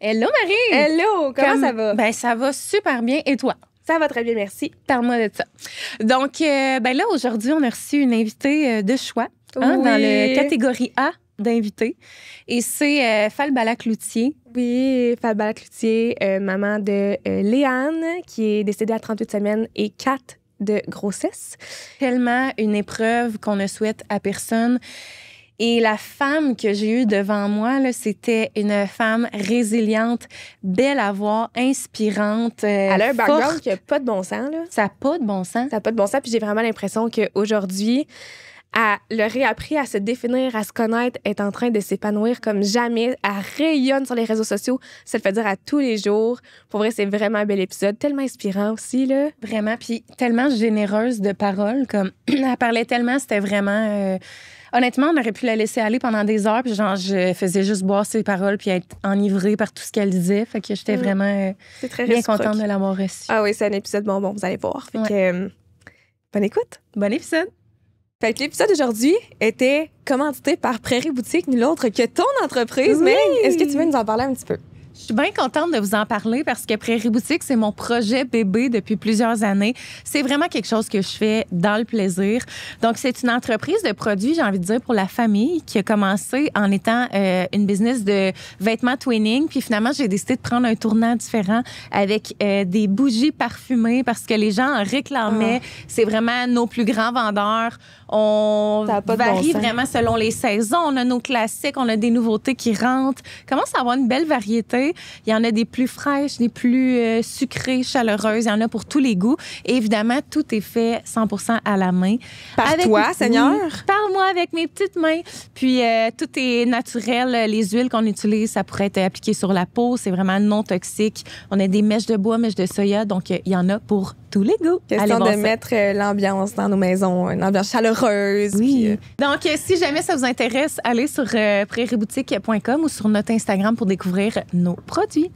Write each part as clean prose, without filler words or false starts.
Hello Marie! Hello! Comment ça va? Ben ça va super bien. Et toi? Ça va très bien, merci. Parle-moi de ça. Donc, ben là, aujourd'hui, on a reçu une invitée de choix dans la catégorie A d'invités. Et c'est Falbala Cloutier. Oui, Falbala Cloutier, maman de Léane, qui est décédée à 38 semaines et 4 de grossesse. Tellement une épreuve qu'on ne souhaite à personne. Et la femme que j'ai eue devant moi, là, c'était une femme résiliente, belle à voir, inspirante, Elle a un background forte. qui n'a pas de bon sens. Là. Ça n'a pas de bon sens. Ça n'a pas de bon sens. Puis j'ai vraiment l'impression qu'aujourd'hui, elle a réappris à se définir, à se connaître, est en train de s'épanouir comme jamais. Elle rayonne sur les réseaux sociaux. Ça le fait dire à tous les jours. Pour vrai, c'est vraiment un bel épisode. Tellement inspirant aussi, là. Vraiment. Puis tellement généreuse de paroles. Comme elle parlait tellement, c'était vraiment... Honnêtement, on aurait pu la laisser aller pendant des heures, puis genre, je faisais juste boire ses paroles puis être enivrée par tout ce qu'elle disait. Fait que j'étais vraiment c'est très bien contente de l'avoir reçue. Ah oui, c'est un épisode bonbon, vous allez voir. Fait que, bonne écoute. Bon épisode. Fait que l'épisode d'aujourd'hui était commandité par Prairie Boutique, nul autre que ton entreprise. Mais est-ce que tu veux nous en parler un petit peu? Je suis bien contente de vous en parler parce que Prairie Boutique, c'est mon projet bébé depuis plusieurs années. C'est vraiment quelque chose que je fais dans le plaisir. Donc, c'est une entreprise de produits, j'ai envie de dire, pour la famille qui a commencé en étant une business de vêtements twinning. Puis finalement, j'ai décidé de prendre un tournant différent avec des bougies parfumées parce que les gens en réclamaient. C'est vraiment nos plus grands vendeurs. On varie vraiment selon les saisons. On a nos classiques, on a des nouveautés qui rentrent. Commence à avoir une belle variété. Il y en a des plus fraîches, des plus sucrées, chaleureuses. Il y en a pour tous les goûts. Et évidemment, tout est fait 100% à la main. Par toi, Seigneur? Par moi, avec mes petites mains. Puis, tout est naturel. Les huiles qu'on utilise, ça pourrait être appliqué sur la peau. C'est vraiment non toxique. On a des mèches de bois, mèches de soya. Donc, il y en a pour tous les goûts. Question de mettre l'ambiance dans nos maisons, une ambiance chaleureuse. Oui. Puis, donc, si jamais ça vous intéresse, allez sur prairieboutique.com ou sur notre Instagram pour découvrir nos produits.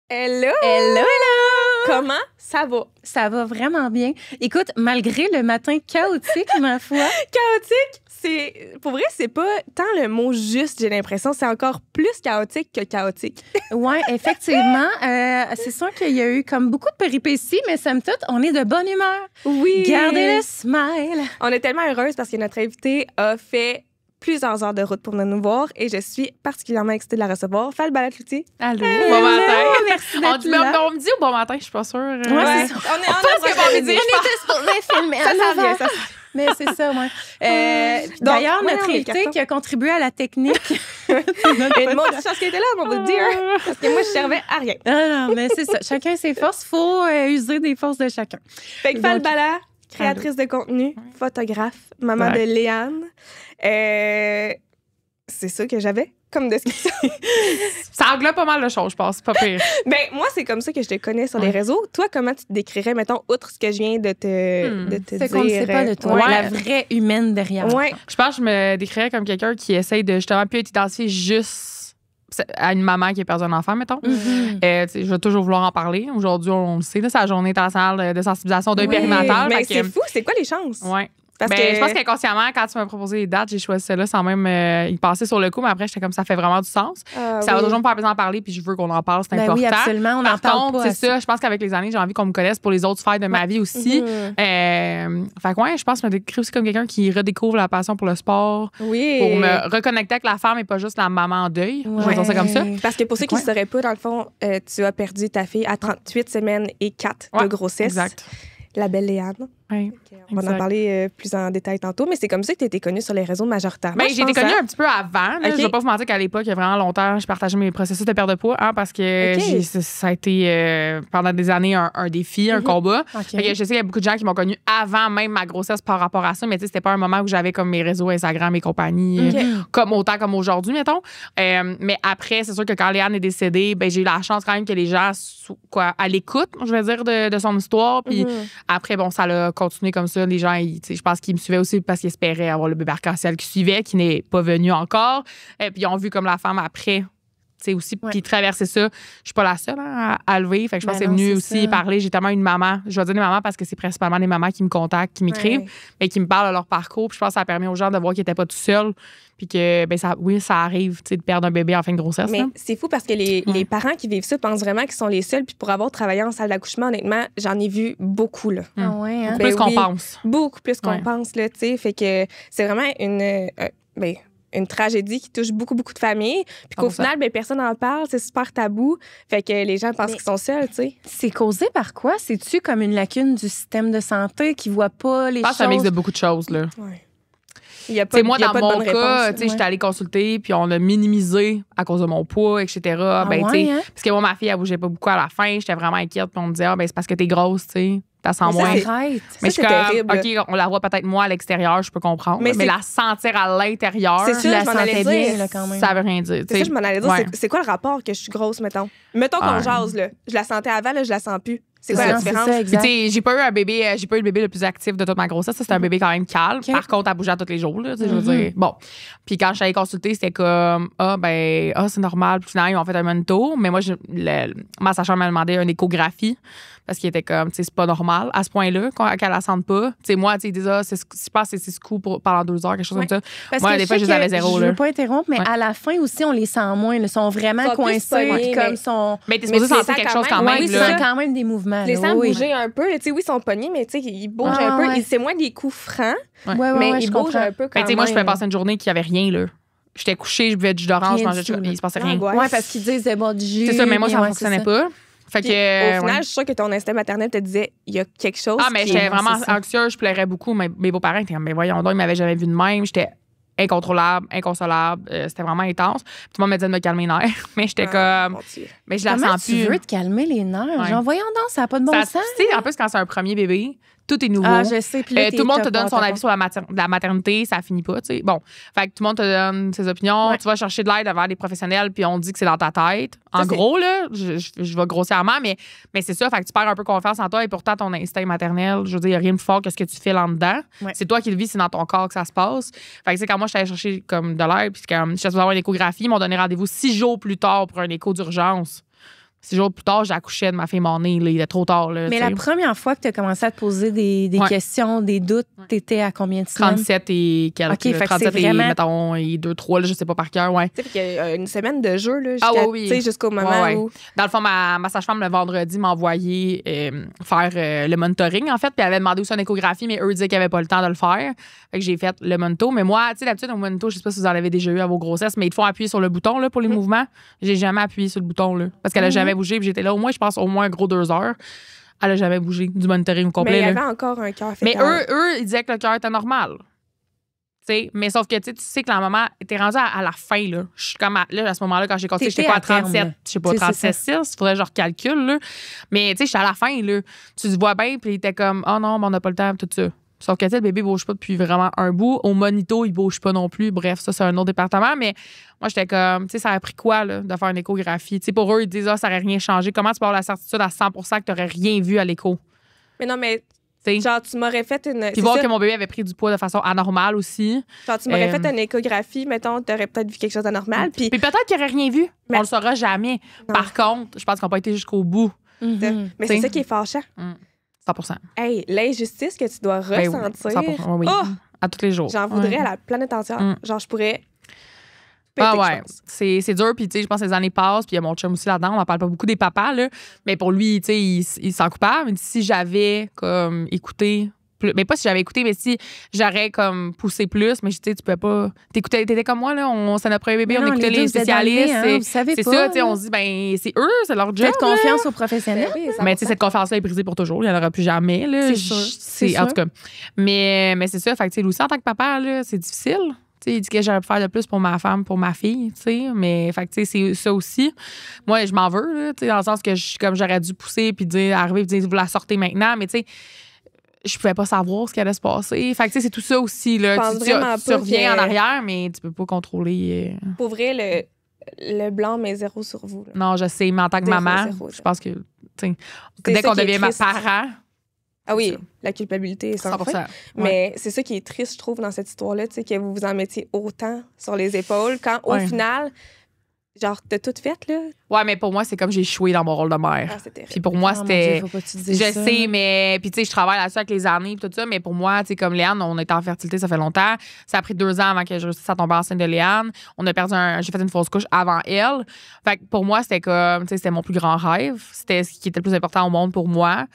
Hello! Hello, hello! Comment ça va? Ça va vraiment bien. Écoute, malgré le matin chaotique, ma foi. Chaotique, pour vrai, c'est pas tant le mot juste, j'ai l'impression. C'est encore plus chaotique que chaotique. Oui, effectivement. C'est sûr qu'il y a eu comme beaucoup de péripéties, mais somme toute, on est de bonne humeur. Oui! Gardez le smile. On est tellement heureuse parce que notre invitée a fait plusieurs heures de route pour venir nous voir et je suis particulièrement excitée de la recevoir. Falbala Cloutier. Allô. Bon matin. Merci d'être là. On me dit ou bon matin, je suis pas sûre. Ouais, c'est ça. On est On était supposés filmer. Ça s'en vient, ça. Mais c'est ça, moi. D'ailleurs, notre invité qui a contribué à la technique. Une mauvaise chance qu'elle était là, on va te dire. Parce que moi, je servais à rien. Non, mais c'est ça. Chacun ses forces. Il faut user des forces de chacun. Fait que Falbala, créatrice de contenu, photographe, maman de Léane. C'est ça que j'avais comme description. Ça englobe pas mal de choses, je pense. Pas pire. Ben, moi, c'est comme ça que je te connais sur les réseaux. Toi, comment tu te décrirais, mettons, outre ce que je viens de te C'est dire? qu'on ne sait pas de toi. Ouais. La vraie humaine derrière. Ouais. Je pense que je me décrirais comme quelqu'un qui essaye de justement plus être identifié juste à une maman qui a perdu un enfant, mettons. Je vais toujours vouloir en parler. Aujourd'hui, on le sait, là, c'est la journée internationale de sensibilisation d'un périnatal. Mais c'est fou, c'est quoi les chances? Ouais. Parce que je pense qu'inconsciemment, quand tu m'as proposé les dates, j'ai choisi celle-là sans même y passer sur le coup. Mais après, j'étais comme ça fait vraiment du sens. Ça va toujours me faire plaisir d'en parler, puis je veux qu'on en parle, c'est important. Oui, absolument. On Par en parle contre, pas c'est ça. Je pense qu'avec les années, j'ai envie qu'on me connaisse pour les autres sphères de ma vie aussi. Fait que je pense que je me décris aussi comme quelqu'un qui redécouvre la passion pour le sport. Oui. Pour me reconnecter avec la femme et pas juste la maman en deuil. Je vais dire ça comme ça. Parce que pour ceux qui ne sauraient pas, dans le fond, tu as perdu ta fille à 38 semaines et 4 de grossesse. Exact. La belle Léane. Oui, on va en parler plus en détail tantôt, mais c'est comme ça que tu étais connue sur les réseaux majoritairement. J'ai été connue un petit peu avant. Là. Je ne vais pas vous mentir qu'à l'époque, il y a vraiment longtemps, je partageais mes processus de perte de poids parce que ça a été pendant des années un défi, un combat. Fait que je sais qu'il y a beaucoup de gens qui m'ont connue avant même ma grossesse par rapport à ça, mais c'était pas un moment où j'avais comme mes réseaux Instagram et compagnie, comme autant comme aujourd'hui, mettons. Mais après, c'est sûr que quand Léane est décédée, j'ai eu la chance quand même que les gens soient à l'écoute, je vais dire, de son histoire. Puis après, bon, ça l'a continué comme ça. Les gens, je pense qu'ils me suivaient aussi parce qu'ils espéraient avoir le bébé arc-en-ciel qui suivait, qui n'est pas venu encore. Et puis ils ont vu comme la femme après. Aussi, puis traverser ça. Je suis pas la seule à lever. Fait que je pense que c'est venu aussi parler. J'ai tellement une maman. Je vais dire des mamans parce que c'est principalement des mamans qui me contactent, qui m'écrivent, mais qui me parlent de leur parcours. Puis je pense que ça permet aux gens de voir qu'ils n'étaient pas tout seuls. Puis que, ça arrive de perdre un bébé en fin de grossesse. Mais c'est fou parce que les parents qui vivent ça pensent vraiment qu'ils sont les seuls. Puis pour avoir travaillé en salle d'accouchement, honnêtement, j'en ai vu beaucoup. Là. Ah ouais, hein? Plus qu'on pense. Beaucoup plus qu'on pense. Là, fait que c'est vraiment une tragédie qui touche beaucoup, beaucoup de familles. Puis qu'au final, personne n'en parle. C'est super tabou. Fait que les gens pensent qu'ils sont seuls, tu sais. C'est causé par quoi? C'est-tu comme une lacune du système de santé qui voit pas les choses? Je pense que ça mixe de beaucoup de choses, là. Ouais. Il y a pas, moi, il y a dans pas de mon bonne cas, réponse. j'étais allée consulter, puis on a minimisé à cause de mon poids, etc. Hein? Parce que moi, ma fille, elle bougeait pas beaucoup à la fin. J'étais vraiment inquiète, puis on me disait, c'est parce que t'es grosse, tu sais. T'as sens moins. Arrête. Mais c'est terrible. OK, on la voit peut-être moi à l'extérieur, je peux comprendre. Mais la sentir à l'intérieur, c'est ça, je m'en allais dire. Là, quand même. Ça veut rien dire. C'est ça, je m'en allais dire. C'est quoi le rapport que je suis grosse, mettons? Mettons qu'on jase, là. Je la sentais avant, là, je la sens plus. C'est quoi la différence? J'ai pas eu le bébé le plus actif de toute ma grossesse. Ça, c'était un bébé quand même calme. Okay. Par contre, elle bougeait tous les jours. Là, je veux dire. Bon. Puis quand je suis allée consulter, c'était comme c'est normal. Puis finalement, ils m'ont fait un monito. Mais moi, ma sage-femme m'a demandé une échographie. Parce qu'il était comme, c'est pas normal à ce point-là qu'elle la sente pas. Moi, ils disent, je pense que c'est 6 coups pendant 2 heures, quelque chose comme ça. Parce moi, que des fois, je les avais zéro. Je veux pas interrompre, mais à la fin aussi, on les sent moins. Ils sont vraiment coincés. Mais t'es supposé sentir quelque chose quand même. Oui, c'est quand même des mouvements. Les sens bouger un peu. Oui, ils sont pognés, mais ils bougent un peu. C'est moins des coups francs, mais ils bougent un peu quand même. Moi, je pouvais passer une journée qu'il y avait rien, là. J'étais couchée, je buvais du jus d'orange, je mangeais il se passait rien. Oui, parce qu'ils disent du jus. C'est ça, mais moi, ça ne fonctionnait pas. Fait que, au final, je suis sûre que ton instinct maternel te disait il y a quelque chose. Ah, mais j'étais vraiment anxieuse, je pleurais beaucoup. Mes beaux-parents étaient comme, mais voyons donc, ils m'avaient jamais vu de même. J'étais incontrôlable, inconsolable. C'était vraiment intense. Puis tout le monde me disait de me calmer les nerfs. Mais j'étais comme. Mais je la sens plus. Tu veux te calmer les nerfs? Genre, voyons donc, ça n'a pas de bon sens. Tu sais, en plus, quand c'est un premier bébé, tout est nouveau. Ah, je sais. Puis là, tout le monde te donne son avis sur la maternité, ça finit pas, tu sais. Bon, fait que tout le monde te donne ses opinions. Ouais. Tu vas chercher de l'aide vers des professionnels, puis on dit que c'est dans ta tête. En gros, là, je vais grossièrement, mais c'est ça. Fait que tu perds un peu confiance en toi et pourtant, ton instinct maternel, je veux dire, il n'y a rien de fort que ce que tu fais là-dedans. Ouais. C'est toi qui le vis, c'est dans ton corps que ça se passe. Fait que, tu sais, quand moi, je suis allée chercher comme de l'aide, puis quand je suis allée avoir une échographie, ils m'ont donné rendez-vous 6 jours plus tard pour un écho d'urgence. 6 jours plus tard, j'accouchais de ma fille mon-née. Il était trop tard. Là, mais la première fois que tu as commencé à te poser des questions, des doutes, t'étais à combien de semaines? 37 et quelques. Okay, 37 vraiment... et, mettons, et 2, 3, là, je sais pas par cœur. Ouais. Tu sais, qu'il y a une semaine de jeu là, jusqu'au moment où... Dans le fond, ma sage-femme, le vendredi, m'a envoyé faire le monitoring, en fait. Puis elle avait demandé aussi une échographie, mais eux disaient qu'ils n'avaient pas le temps de le faire. Fait que j'ai fait le monito. Mais moi, tu sais, d'habitude, au monito, je sais pas si vous en avez déjà eu à vos grossesses, mais ils te font appuyer sur le bouton là, pour les mouvements. J'ai jamais appuyé sur le bouton là, parce qu'elle a jamais bougé. Puis j'étais là au moins, je pense, au moins un gros 2 heures. Elle n'a jamais bougé du monitoring complet. Mais il y là. avait encore un cœur fétal. Mais eux, ils disaient que le cœur était normal. T'sais, mais sauf que tu sais que la maman était rendue à la fin. Là. Je suis comme à ce moment-là, quand j'ai continué, j'étais pas à 37. Je sais pas, 37,6. Il faudrait que je recalcule. Là. Mais tu sais, j'étais à la fin. Là. Tu te vois bien, puis il était comme, oh non, mais on n'a pas le temps, tout ça. Sauf que le bébé ne bouge pas depuis vraiment un bout. Au monito, il ne bouge pas non plus. Bref, ça, c'est un autre département. Mais moi, j'étais comme, tu sais, ça a pris quoi là, de faire une échographie? T'sais, pour eux, ils disent, ça n'aurait rien changé. Comment tu peux avoir la certitude à 100 que tu n'aurais rien vu à l'écho? Mais non, mais genre, tu m'aurais fait une... Puis voir que mon bébé avait pris du poids de façon anormale aussi. Genre, tu m'aurais fait une échographie, mettons, tu aurais peut-être vu quelque chose d'anormal. Puis peut-être qu'il n'y aurait rien vu. Mais on le saura jamais. Non. Par contre, je pense qu'on n'a pas été jusqu'au bout. Mais c'est ça qui est fâchant. 100%. Hey, l'injustice que tu dois ressentir. 100%, oui. À tous les jours. J'en voudrais à la planète entière. Genre, je pourrais... C'est dur, puis tu sais, je pense que les années passent, puis il y a mon chum aussi là-dedans, on n'en parle pas beaucoup des papas, là, mais pour lui, tu sais, il se sent coupable. Si j'avais comme écouté, mais pas si j'avais écouté, mais si j'aurais comme poussé plus, mais tu sais, tu peux pas. T'étais comme moi, là, c'est notre premier bébé, on écoutait les spécialistes. Hein, c'est ça, tu sais, on se dit, ben, c'est eux, c'est leur job. Faites confiance aux professionnels. Mais tu sais, cette confiance-là est brisée pour toujours, il n'y en aura plus jamais, là. C'est sûr. En tout cas. Mais c'est ça, fait que tu sais, Lucie, en tant que papa, là, c'est difficile. Il dit que j'aurais pu faire de plus pour ma femme, pour ma fille, tu sais. Mais, fait que, c'est ça aussi. Moi, je m'en veux, là, tu sais, dans le sens que j'aurais dû pousser puis arriver et dire, vous la sortez maintenant. Mais, tu sais, je pouvais pas savoir ce qui allait se passer. Fait que, tu sais, c'est tout ça aussi, là. Tu reviens en arrière, mais tu peux pas contrôler. Pour vrai, le blanc, mais 0 sur vous. Là. Non, je sais, mais en tant que maman, je pense que, tu sais, dès qu'on devient ma parent, Ah oui, la culpabilité est sans fin. Mais c'est ça qui est triste, je trouve, dans cette histoire-là, tu sais, que vous vous en mettiez autant sur les épaules quand, au final, genre, t'as tout fait, là. Ouais, mais pour moi, c'est comme j'ai échoué dans mon rôle de mère. Ah, c'était puis pour moi, c'était. Je sais, mais. Puis tu sais, je travaille là-dessus avec les années, puis tout ça. Mais pour moi, tu sais, comme Léane, on était en fertilité, ça fait longtemps. Ça a pris 2 ans avant que je réussisse à tomber enceinte de Léane. On a perdu J'ai fait une fausse couche avant elle. Fait que pour moi, c'était comme. Tu sais, c'était mon plus grand rêve. C'était ce qui était le plus important au monde pour moi.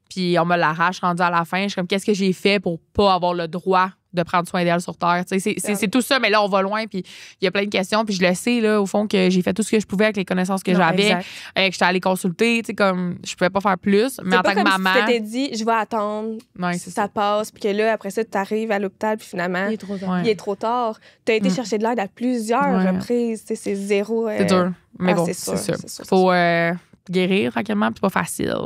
Puis on me l'arrache rendu à la fin. Je suis comme, qu'est-ce que j'ai fait pour pas avoir le droit de prendre soin d'elle sur Terre? C'est tout ça, mais là, on va loin. Puis il y a plein de questions. Puis je le sais, là, au fond, que j'ai fait tout ce que je pouvais avec les connaissances que j'avais. Que j'étais allée consulter. Comme, je pouvais pas faire plus. Mais en tant que maman. Si tu t'étais dit, je vais attendre, ça passe. Puis que là, après ça, tu arrives à l'hôpital. Puis finalement, il est trop tard. Tu as été chercher de l'aide à plusieurs reprises. C'est zéro. C'est dur. Mais bon, c'est sûr. Faut guérir tranquillement. Puis c'est pas facile.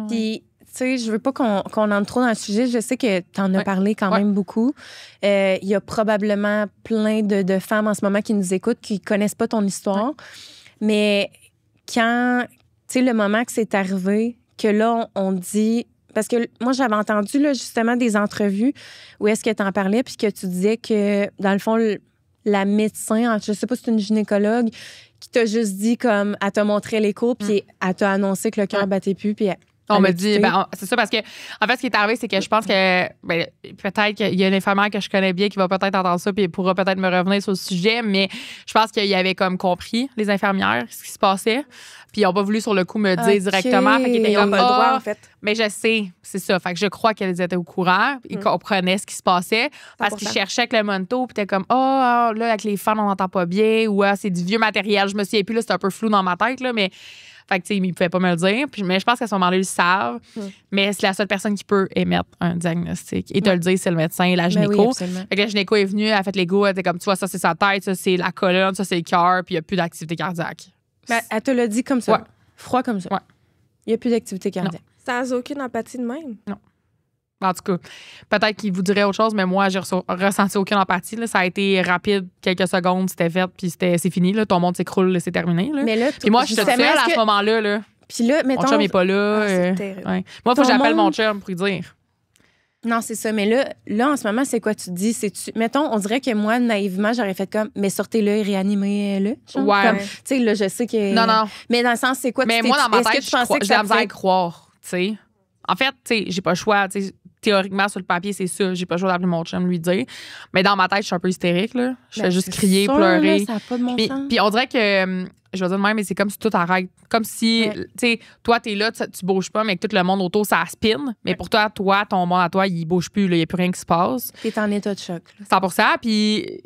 Puis, tu sais, je veux pas qu'on entre trop dans le sujet. Je sais que tu en as parlé quand même beaucoup. Il y a probablement plein de femmes en ce moment qui nous écoutent qui connaissent pas ton histoire. Mais quand, tu sais, le moment que c'est arrivé, que là, on dit... Parce que moi, j'avais entendu là, justement des entrevues où est-ce que tu en parlais puis que tu disais que, dans le fond, la médecin, je sais pas si c'est une gynécologue, qui t'a juste dit comme, elle t'a montré l'écho puis elle t'a annoncé que le cœur battait plus puis on me dit, c'est ça, parce que, en fait, ce qui est arrivé, c'est que je pense que, peut-être qu'il y a une infirmière que je connais bien qui va peut-être entendre ça, puis elle pourra peut-être me revenir sur le sujet, mais je pense qu'il avait comme compris, les infirmières, ce qui se passait. Puis ils n'ont pas voulu, sur le coup, me dire directement. Fait qu'ils étaient comme, pas le droit, en fait. Mais je sais, c'est ça. Fait que je crois qu'elles étaient au courant, ils comprenaient ce qui se passait, parce qu'ils cherchaient avec le monto, puis t'es comme, là, avec les fans, on n'entend pas bien, ou c'est du vieux matériel. Je me souviens plus, là, c'est un peu flou dans ma tête, là, mais. Fait que, tu sais, ils ne pouvaient pas me le dire. Mais je pense qu'à ce moment-là, ils le savent. Mais c'est la seule personne qui peut émettre un diagnostic. Et te le dire, c'est le médecin, la gynéco. Fait que la gynéco est venue, elle a fait l'égo, elle était comme, tu vois, ça, c'est sa tête, ça, c'est la colonne, ça, c'est le cœur, puis il n'y a plus d'activité cardiaque. Mais elle te l'a dit comme ça. Froid comme ça. Il n'y a plus d'activité cardiaque. Non. Sans aucune empathie de même? Non. En tout cas, peut-être qu'il vous dirait autre chose, mais moi, j'ai ressenti aucune empathie. Là. Ça a été rapide, quelques secondes, c'était fait, puis c'est fini. Là. Ton monde s'écroule, c'est terminé. Là. Mais là, puis moi, je suis seule à ce moment-là. Là. Puis là, mettons... Mon chum n'est pas là. C'est terrible. Moi, il faut que j'appelle mon chum pour lui dire. Non, c'est ça. Mais là, en ce moment, c'est quoi tu dis? Mettons, on dirait que moi, naïvement, j'aurais fait comme, mais sortez-le et réanimez-le. Ouais. Tu sais, là, je sais que... Non. Mais dans le sens, c'est quoi? Mais moi, dans ma tête, j'ai la misère à croire, tu sais. En fait, tu sais, j'ai pas le choix, tu sais. Théoriquement, sur le papier, c'est ça. J'ai pas le choix d'appeler mon chum, lui dire. Mais dans ma tête, je suis un peu hystérique, là. Je fais juste crier, pleurer. Là, ça n'a pas de bon sens. Puis on dirait que, je vais dire de même, mais c'est comme si tout arrête. Comme si, tu sais, toi, t'es là, tu bouges pas, mais que tout le monde autour, ça spin. Mais pour toi, ton monde à toi, il bouge plus, il n'y a plus rien qui se passe. T'es en état de choc. 100%. Puis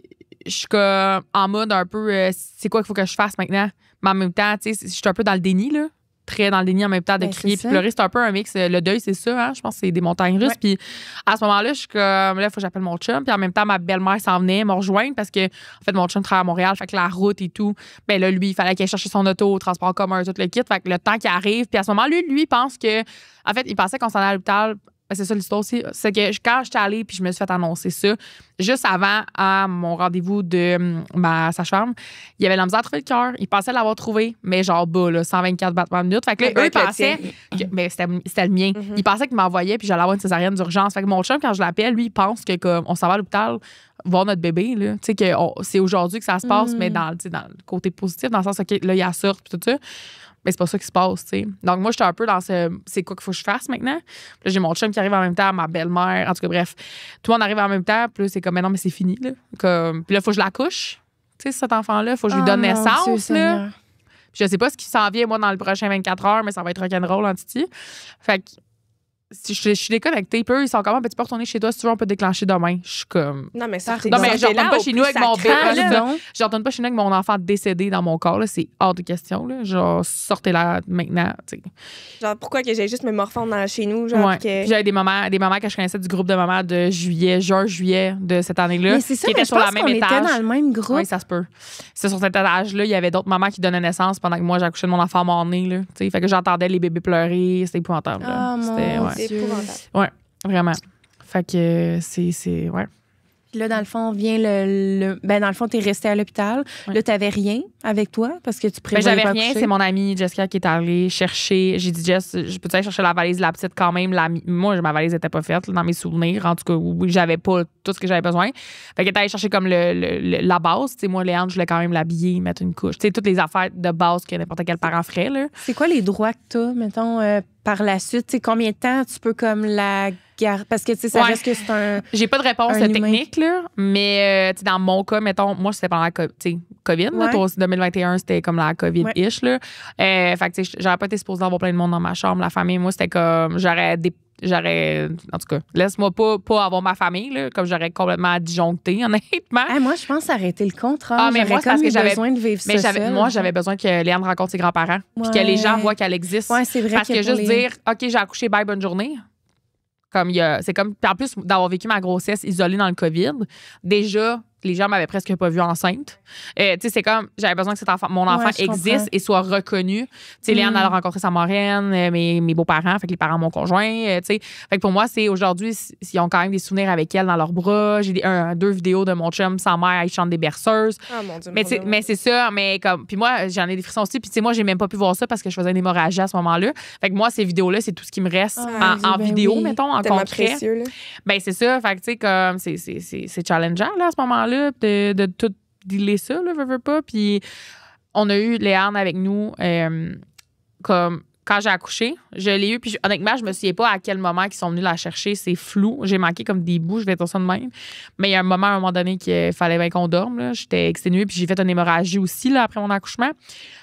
je suis comme en mode un peu, c'est quoi qu'il faut que je fasse maintenant? Mais en même temps, tu sais, je suis un peu dans le déni, là. Très dans le déni en même temps de crier puis pleurer. C'est un peu un mix. Le deuil, c'est ça, hein? Je pense que c'est des montagnes russes. Puis à ce moment-là, je suis comme, là, il faut que j'appelle mon chum. Puis en même temps, ma belle-mère s'en venait me rejoindre parce que, en fait, mon chum travaille à Montréal. Fait que la route et tout, ben là, lui, il fallait qu'il aille chercher son auto, transport commun, tout le kit. Fait que le temps qui arrive, puis à ce moment-là, lui, il pense que, en fait, il pensait qu'on s'en allait à l'hôpital. C'est ça l'histoire aussi. C'est que quand j'étais allée puis je me suis fait annoncer ça, juste avant à mon rendez-vous de ma sage-femme, il y avait la misère à trouver le cœur. Il pensait l'avoir trouvé, mais genre bas, là, 124 battements minutes. Fait que là, eux pensaient que mais c'était le mien. Il pensait qu'il m'envoyait puis j'allais avoir une césarienne d'urgence. Fait que mon chum, quand je l'appelle, lui, il pense que comme on s'en va à l'hôpital voir notre bébé. Tu sais, que c'est aujourd'hui que ça se passe, mais dans le côté positif, dans le sens que là, il y a sorte puis tout ça. Mais c'est pas ça qui se passe, tu sais. Donc, moi, j'étais un peu dans c'est quoi qu'il faut que je fasse maintenant. Puis là, j'ai mon chum qui arrive en même temps, ma belle-mère. En tout cas, bref, tout le monde arrive en même temps. Puis là, c'est comme, mais non, mais c'est fini, là. Puis là, il faut que je la couche, tu sais, cet enfant-là. Il faut que je lui donne naissance, là. Puis je sais pas ce qui s'en vient, moi, dans le prochain 24 heures, mais ça va être rock'n'roll en titi. Fait que si je suis déconnectée, puis eux, ils sont comme, tu peux retourner chez toi si tu veux, on peut déclencher demain. Je suis comme. Non, mais ça, non, mais je retourne pas chez nous avec mon bébé. Je retourne pas chez nous avec mon enfant décédé dans mon corps, là. C'est hors de question, là. Genre, sortez-la maintenant, tu sais. Genre, pourquoi que j'ai juste me morfondre chez nous, genre. Ouais. Puis j'avais des mamans que je connaissais du groupe de mamans de juillet de cette année-là. Mais c'est ça, qui étaient sur la même étage. Était dans le même groupe. Oui, ça se peut. C'est sur cet étage-là, il y avait d'autres mamans qui donnaient naissance pendant que moi, j'accouchais de mon enfant mort-né, là. Tu sais, fait que j'entendais les bébés pleurer. C'était épouvantable, là. C'était épouvantable. Ouais, vraiment. Fait que c'est ouais. Puis là, dans le fond, vient dans le fond, t'es resté à l'hôpital. Ouais. Là, t'avais rien avec toi parce que tu prévoyais j'avais pas rien. coucher. C'est mon amie Jessica qui est allée chercher. J'ai dit, Jess, je peux-tu aller chercher la valise de la petite quand même? Moi, ma valise n'était pas faite dans mes souvenirs. En tout cas, oui, j'avais pas tout ce que j'avais besoin. Fait qu'elle est allée chercher comme la base. T'sais, moi, Léane, je voulais quand même l'habiller, mettre une couche. T'sais, toutes les affaires de base que n'importe quel parent ferait. Là. C'est quoi les droits que t'as, mettons, par la suite? T'sais, combien de temps tu peux comme la garder? Parce que ça reste que c'est un. J'ai pas de réponse technique, là, mais dans mon cas, mettons, moi, c'était pendant la COVID. Là, 2021, c'était comme la COVID-ish. Là. Fait que j'aurais pas été supposée d'avoir plein de monde dans ma chambre. La famille, moi, c'était comme. J'aurais. En tout cas, laisse-moi pas avoir ma famille, là, comme j'aurais complètement disjoncté, honnêtement. Moi, je pense que ça aurait été le contraire. Mais moi, c'est parce que j'avais besoin de vivre ça. Moi, j'avais besoin que Léane rencontre ses grands-parents, puis que les gens voient qu'elle existe. Ouais, c'est vrai. Parce que juste dire, OK, j'ai accouché, bye, bonne journée. C'est comme. Puis en plus, d'avoir vécu ma grossesse isolée dans le COVID, déjà, les gens m'avaient presque pas vue enceinte. Tu sais, c'est comme, j'avais besoin que mon enfant existe et soit reconnu. Tu sais, Léane, elle a rencontré sa marraine, mes beaux-parents, fait que les parents de mon conjoint, tu sais. Fait que pour moi, c'est aujourd'hui, ils ont quand même des souvenirs avec elle dans leurs bras. J'ai 2 vidéos de mon chum, sa mère, il chante des berceuses. Ah, mon Dieu, mais c'est ça, mais comme, puis moi, j'en ai des frissons aussi. Puis tu sais, moi, j'ai même pas pu voir ça parce que je faisais une hémorragie à ce moment-là. Fait que moi, ces vidéos-là, c'est tout ce qui me reste en vidéo, mettons, en concret. Précieux, là. Ben, c'est ça. Fait que tu sais, comme, c'est challengeant, là, à ce moment-là, de tout dealer ça, là, veux pas. Puis on a eu Léane avec nous comme quand j'ai accouché. Je l'ai eu, puis honnêtement, je me souviens pas à quel moment ils sont venus la chercher. C'est flou. J'ai manqué comme des bouts, je vais dire ça de même. Mais il y a un moment donné qu'il fallait bien qu'on dorme. Là. J'étais exténuée, puis j'ai fait une hémorragie aussi là, après mon accouchement.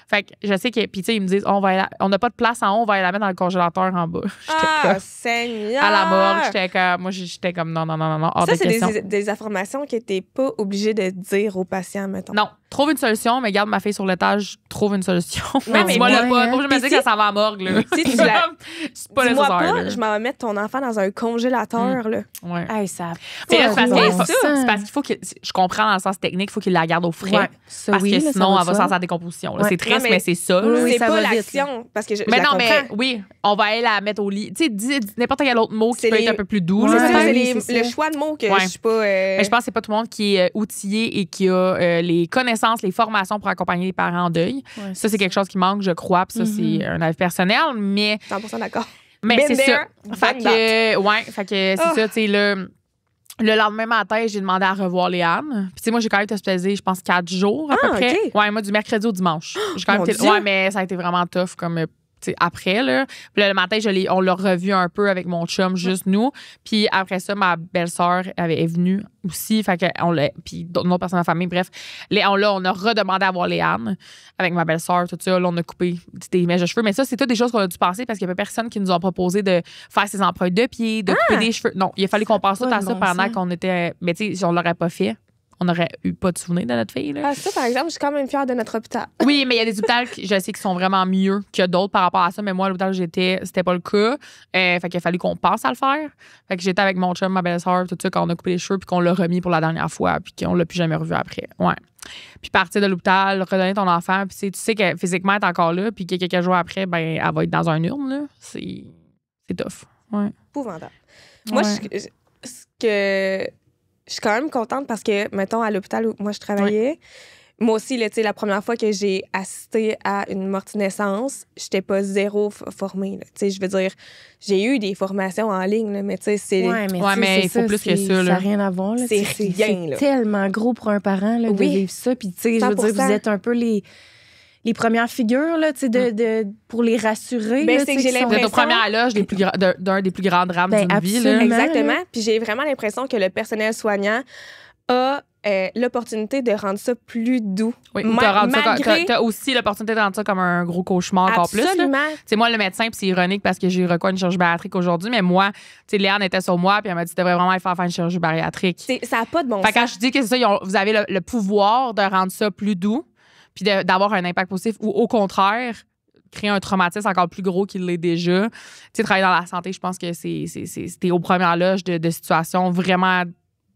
Fait que je sais que, puis tu sais, ils me disent, on n'a pas de place en haut, on va aller la mettre dans le congélateur en bas. Seigneur! À la morgue, j'étais comme non, hors de question. Ça, c'est des informations que t'es pas obligé de dire aux patients, mettons. Non, trouve une solution, mais garde ma fille sur l'étage, trouve une solution. Non, mais dis-moi là pas, je me dis que ça va à la morgue, là. Si tu c'est pas dis-moi nécessaire. pas, je m'en vais mettre ton enfant dans un congélateur, là. Ouais. Hey, c'est parce qu'il faut que, je comprends dans le sens technique, il faut qu'il la garde au frais. Ouais, parce que sinon, elle va sans sa décomposition. Ouais. C'est triste, mais c'est ça. Oui, c'est pas l'action. Parce que mais non, mais oui, on va aller la mettre au lit. Tu sais, dis n'importe quel autre mot qui peut être un peu plus doux. C'est le choix de mots que je suis pas. Mais je pense que c'est pas tout le monde qui est outillé et qui a les connaissances, les formations pour accompagner les parents en deuil. Ouais, ça, c'est quelque chose qui manque, je crois. Puis ça, c'est un avis personnel, mais. 100% d'accord. Mais c'est ça. Fait que c'est ça, tu sais, le lendemain matin, j'ai demandé à revoir Léane. Puis, tu sais, moi, j'ai quand même été hospitalisée, je pense, 4 jours à peu près. Okay. Ouais, moi, du mercredi au dimanche. J'ai quand même ouais, mais ça a été vraiment tough comme. Après, là. Puis là, le matin, on l'a revu un peu avec mon chum, juste nous. Puis après ça, ma belle-sœur est venue aussi. Fait que puis d'autres personnes de la famille, bref. On a redemandé à voir Léane avec ma belle-sœur, tout ça. Là, on a coupé des mèches de cheveux. Mais ça, c'est toutes des choses qu'on a dû passer parce qu'il n'y avait personne qui nous a proposé de faire ses empreintes de pied, de couper des cheveux. Non, il a fallu qu'on passe tout à ça pendant qu'on était. Mais tu sais, si on l'aurait pas fait, on n'aurait eu pas de souvenir de notre fille. Là. Ça, par exemple, je suis quand même fière de notre hôpital. Oui, mais il y a des hôpitaux je sais qui sont vraiment mieux que d'autres par rapport à ça. Mais moi, à l'hôpital où j'étais, c'était pas le cas. Fait qu'il a fallu qu'on pense à le faire. Fait que j'étais avec mon chum, ma belle-sœur, tout ça, quand on a coupé les cheveux, puis qu'on l'a remis pour la dernière fois, puis qu'on l'a plus jamais revu après. Ouais. Puis partir de l'hôpital, redonner ton enfant, puis tu sais que physiquement, elle est encore là, puis que quelques jours après, ben elle va être dans un urne. Là. C'est tough. Ouais. Épouvantable. Moi, je suis quand même contente parce que, mettons, à l'hôpital où moi je travaillais, moi aussi, là, la première fois que j'ai assisté à une morte-naissance, j'étais pas zéro formée. Je veux dire, j'ai eu des formations en ligne, là, mais tu sais, c'est... mais il faut plus que ça. Ça n'a rien à voir. C'est rien. C'est tellement gros pour un parent là, de vivre ça. Puis, tu sais, je veux dire, vous êtes un peu les premières figures là, pour les rassurer. Ben, c'est que j'ai l'impression... Vous êtes aux premières loges d'un des plus grands drames d'une vie. Là. Exactement. Puis j'ai vraiment l'impression que le personnel soignant a l'opportunité de rendre ça plus doux. Oui, t'as aussi l'opportunité de rendre ça comme un gros cauchemar encore plus. Absolument. C'est moi, le médecin, puis c'est ironique parce que j'ai recours à une chirurgie bariatrique aujourd'hui, mais moi, tu sais, Léane était sur moi, puis elle m'a dit, tu devrais vraiment aller faire une chirurgie bariatrique. Ça n'a pas de bon sens. Quand je dis que c'est ça, vous avez le pouvoir de rendre ça plus doux, puis d'avoir un impact positif, ou au contraire, créer un traumatisme encore plus gros qu'il l'est déjà. Tu sais, travailler dans la santé, je pense que c'était aux premières loges de situations vraiment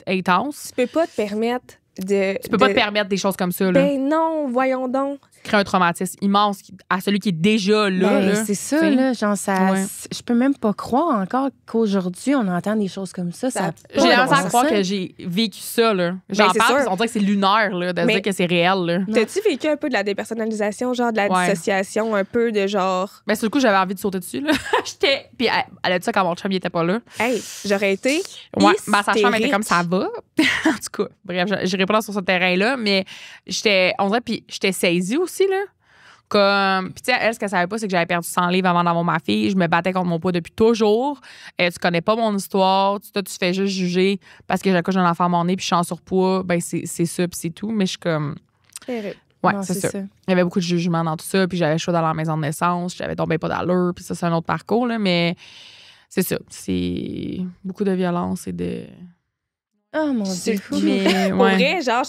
intenses. Tu peux pas te permettre Tu peux pas te permettre des choses comme ça. Là. Ben non, voyons donc. crée un traumatisme immense à celui qui est déjà là. Ben, c'est ça, là. Genre, je peux même pas croire encore qu'aujourd'hui, on entend des choses comme ça. J'ai l'impression de croire que j'ai vécu ça, là. J'en parle, on dirait que c'est lunaire, là, de dire que c'est réel, là. T'as-tu vécu un peu de la dépersonnalisation, genre de la dissociation, un peu de genre. Ben, sur le coup, j'avais envie de sauter dessus, là. Puis elle a dit ça quand mon chum, il était pas là. Hey, j'aurais été. Ouais, sa chambre était comme ça va. En tout cas, bref, j'irai pas sur ce terrain-là, mais on dirait, puis j'étais saisie aussi, là. Comme, puis tu sais, elle, ce qu'elle savait pas, c'est que j'avais perdu 100 livres avant d'avoir ma fille. Je me battais contre mon poids depuis toujours. Tu connais pas mon histoire. Tu fais juste juger parce que j'accouche d'un enfant à mon nez puis je suis en surpoids. Ben, c'est ça, puis c'est tout. Mais je suis comme. Ouais, c'est ça. Il y avait beaucoup de jugement dans tout ça. Puis j'avais chaud dans la maison de naissance. J'avais tombé pas d'allure. Puis ça, c'est un autre parcours, là. Mais c'est ça. C'est beaucoup de violence et de. Oh mon Dieu. Mais, pour vrai, genre,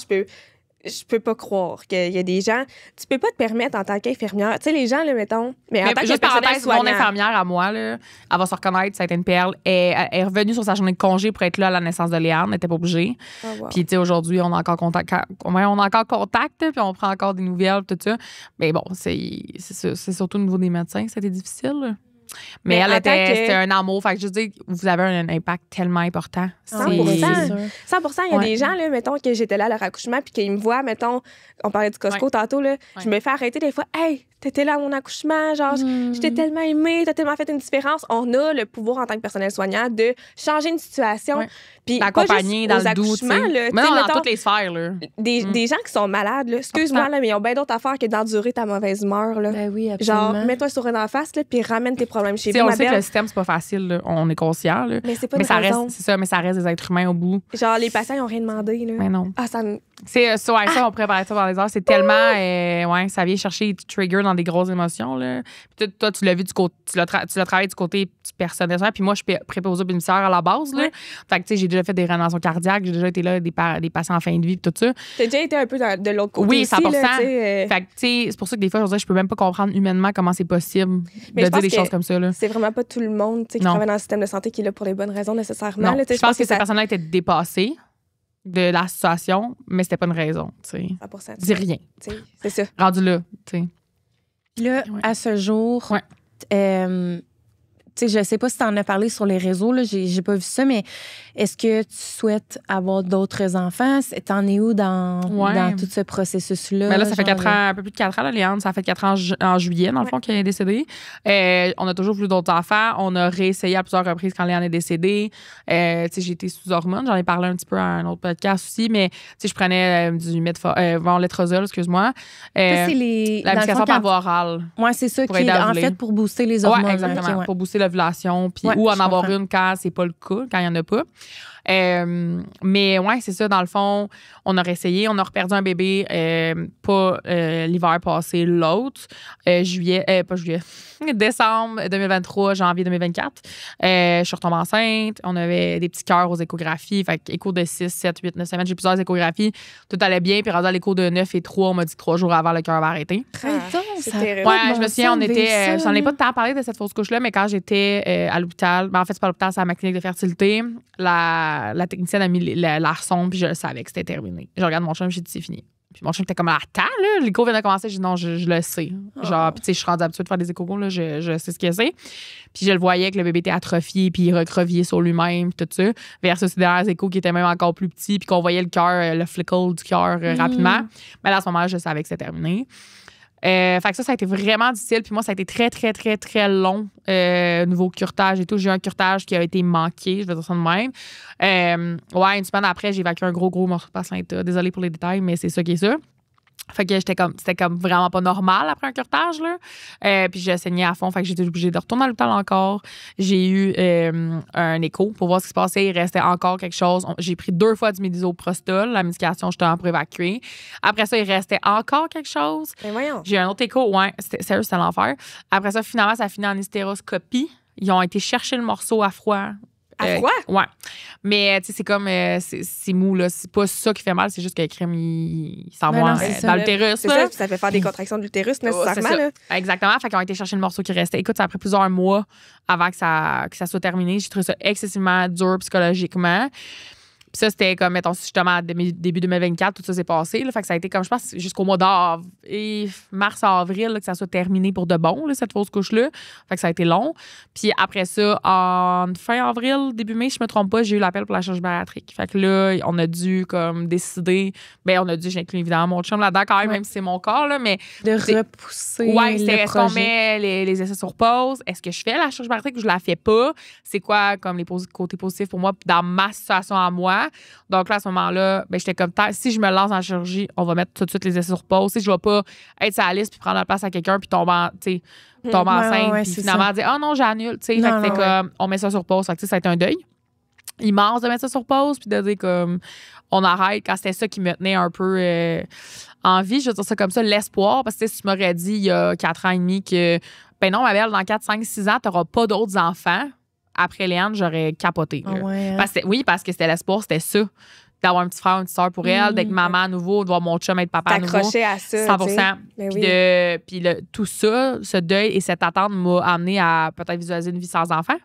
je peux pas croire qu'il y a des gens. Tu peux pas te permettre en tant qu'infirmière. Tu sais, les gens, là, mettons. Mais en tant que personnel soignant. Mon infirmière à moi, là, elle va se reconnaître, ça a été une perle. Elle est revenue sur sa journée de congé pour être là à la naissance de Léane. Elle n'était pas obligée. Oh, wow. Puis, tu sais, aujourd'hui, on a encore contact. On a encore contact, puis on prend encore des nouvelles, tout ça. Mais bon, c'est surtout au niveau des médecins, c'était difficile, là. Mais c'était un amour. Fait que je dis, vous avez un impact tellement important. 100%. 100%. Il y a des gens, là, mettons, que j'étais là à leur accouchement puis qu'ils me voient, mettons, on parlait du Costco tantôt, là, je me fais arrêter des fois. Hey, t'étais là à mon accouchement, genre, je t'ai tellement aimé, t'as tellement fait une différence. On a le pouvoir en tant que personnel soignant de changer une situation. Puis d'accompagner dans le doute. Mais non, dans toutes les sphères. Là. Des gens qui sont malades, là, excuse-moi, là, mais ils ont bien d'autres affaires que d'endurer ta mauvaise humeur. Là. Ben oui, absolument. Genre, mets-toi sur une en face, là, puis ramène tes problèmes chez vous. On sait que le système, c'est pas facile. Là. On est conscient. Là. Mais c'est pas une raison. C'est ça, mais ça reste des êtres humains au bout. Genre, les patients, ils n'ont rien demandé. Là. Mais non. Ah, ça me... Ça, on préparait ça dans les heures. C'est tellement... ça vient chercher des triggers dans des grosses émotions. Là. Puis toi, tu l'as vu du côté... Tu l'as travaillé du côté personnel. Puis moi, je suis préposée bénéficiaire à la base. Là. Fait que, tu sais, j'ai déjà fait des réanimations cardiaques. J'ai déjà été là des patients en fin de vie. Tout ça. T'as déjà été un peu de l'autre côté. Oui, 100%. Aussi, là, fait que, tu sais, c'est pour ça que des fois, je peux même pas comprendre humainement comment c'est possible de dire des choses comme ça. Là. C'est vraiment pas tout le monde qui travaille dans le système de santé qui est là pour les bonnes raisons nécessairement. Non. Là, je pense que ces personnes-là étaient dépassées de la situation, mais c'était pas une raison. 100%. Dis rien. C'est ça. Rendu là. T'sais. Là, à ce jour, je sais pas si tu en as parlé sur les réseaux, là, j'ai pas vu ça, mais est-ce que tu souhaites avoir d'autres enfants? T'en es où dans tout ce processus-là? Mais là, ça fait 4 ans, un peu plus de 4 ans, là, Léane. Ça fait 4 ans en juillet, dans le fond, qu'elle est décédée. On a toujours voulu d'autres enfants. On a réessayé à plusieurs reprises quand Léane est décédée. J'ai été sous hormones. J'en ai parlé un petit peu à un autre podcast aussi, mais je prenais du letrozole, excuse-moi. Ça, c'est la médication par voie orale. Oui, c'est ça qui est en fait pour booster les hormones. Oui, exactement. Pour booster l'ovulation, puis ou en avoir une quand c'est pas le cas, quand il y en a pas. Mais ouais, c'est ça, dans le fond, on a réessayé, on a reperdu un bébé, pas l'hiver passé, l'autre, décembre 2023, janvier 2024. Je suis retombée enceinte, on avait des petits cœurs aux échographies, fait écho de 6, 7, 8, 9 semaines, j'ai plusieurs échographies, tout allait bien, puis rendu à l'écho de 9 et 3, on m'a dit que 3 jours avant, le cœur va arrêter. C'est terrible. Ouais, je me souviens, j'en ai pas tant parlé de cette fausse couche-là, mais quand j'étais à l'hôpital, en fait, c'est pas à l'hôpital, c'est à ma clinique de fertilité, la technicienne a mis la sonde, puis je le savais que c'était terminé. Je regarde mon chum, j'ai dit c'est fini. Puis mon chum était comme attends, là, l'écho vient de commencer. J'ai dit non, je le sais. Genre, puis tu sais, je suis rendue habituée de faire des échos, là, je sais ce que c'est. Puis je le voyais que le bébé était atrophié, puis il recroviait sur lui-même, puis tout ça. Versus ces derniers échos qui étaient même encore plus petits, puis qu'on voyait le cœur, le flickle du cœur rapidement. Mais là, à ce moment-là, je savais que c'était terminé. Fait que ça a été vraiment difficile. Puis moi, ça a été très, très, très, très long. Nouveau curetage et tout. J'ai eu un curetage qui a été manqué, je vais dire ça de même. Une semaine après, j'ai évacué un gros morceau de placenta. Désolée pour les détails, mais c'est ça qui est ça. Fait que c'était comme vraiment pas normal après un curetage, là. Puis j'ai saigné à fond, fait que j'étais obligée de retourner à l'hôpital encore. J'ai eu un écho pour voir ce qui se passait. Il restait encore quelque chose. J'ai pris 2 fois du misoprostol, la médication justement pour évacuer. Après ça, il restait encore quelque chose. Mais voyons. J'ai eu un autre écho, c'était l'enfer. Après ça, finalement, ça a fini en hystéroscopie. Ils ont été chercher le morceau à froid. À froid? Ouais. Mais, tu sais, c'est comme, c'est mou, là. C'est pas ça qui fait mal, c'est juste que le crème, il s'envoie dans l'utérus. C'est ça, ça fait faire des contractions de l'utérus, nécessairement. Là. Exactement. Fait qu'ils ont été chercher le morceau qui restait. Écoute, ça a pris plusieurs mois avant que ça soit terminé. J'ai trouvé ça excessivement dur psychologiquement. Puis ça, c'était comme, mettons, justement, début 2024, tout ça s'est passé. Là, fait que ça a été comme, je pense, jusqu'au mois mars-avril, que ça soit terminé pour de bon, là, cette fausse couche-là. Fait que ça a été long. Puis après ça, en fin avril, début mai, si je me trompe pas, j'ai eu l'appel pour la chirurgie bariatrique. Fait que là, on a dû comme décider, j'inclus évidemment mon chum là-dedans quand même si c'est mon corps, là, mais... De repousser est-ce qu'on met les essais sur pause? Est-ce que je fais la chirurgie bariatrique ou je la fais pas? C'est quoi comme les côtés positifs pour moi dans ma situation à moi? Donc là, à ce moment-là, j'étais comme, si je me lance en chirurgie, on va mettre tout de suite les essais sur pause. Si je vais pas être sur la liste puis prendre la place à quelqu'un puis tomber enceinte puis finalement dire « Ah non, j'annule ». Fait que c'est comme, on met ça sur pause. Fait que ça a été un deuil immense de mettre ça sur pause puis de dire comme on arrête quand c'était ça qui me tenait un peu en vie. Je veux dire ça comme ça, l'espoir. Parce que si tu m'aurais dit il y a 4 ans et demi que ben non, ma belle, dans 4, 5, 6 ans, tu n'auras pas d'autres enfants, après Léane, j'aurais capoté. Parce que c'était l'espoir, c'était ça. D'avoir un petit frère, une petite soeur pour elle, d'être maman à nouveau, de voir mon chum être papa à nouveau. T'accrocher à ça. 100%. Puis tout ça, ce deuil et cette attente m'a amené à peut-être visualiser une vie sans enfant.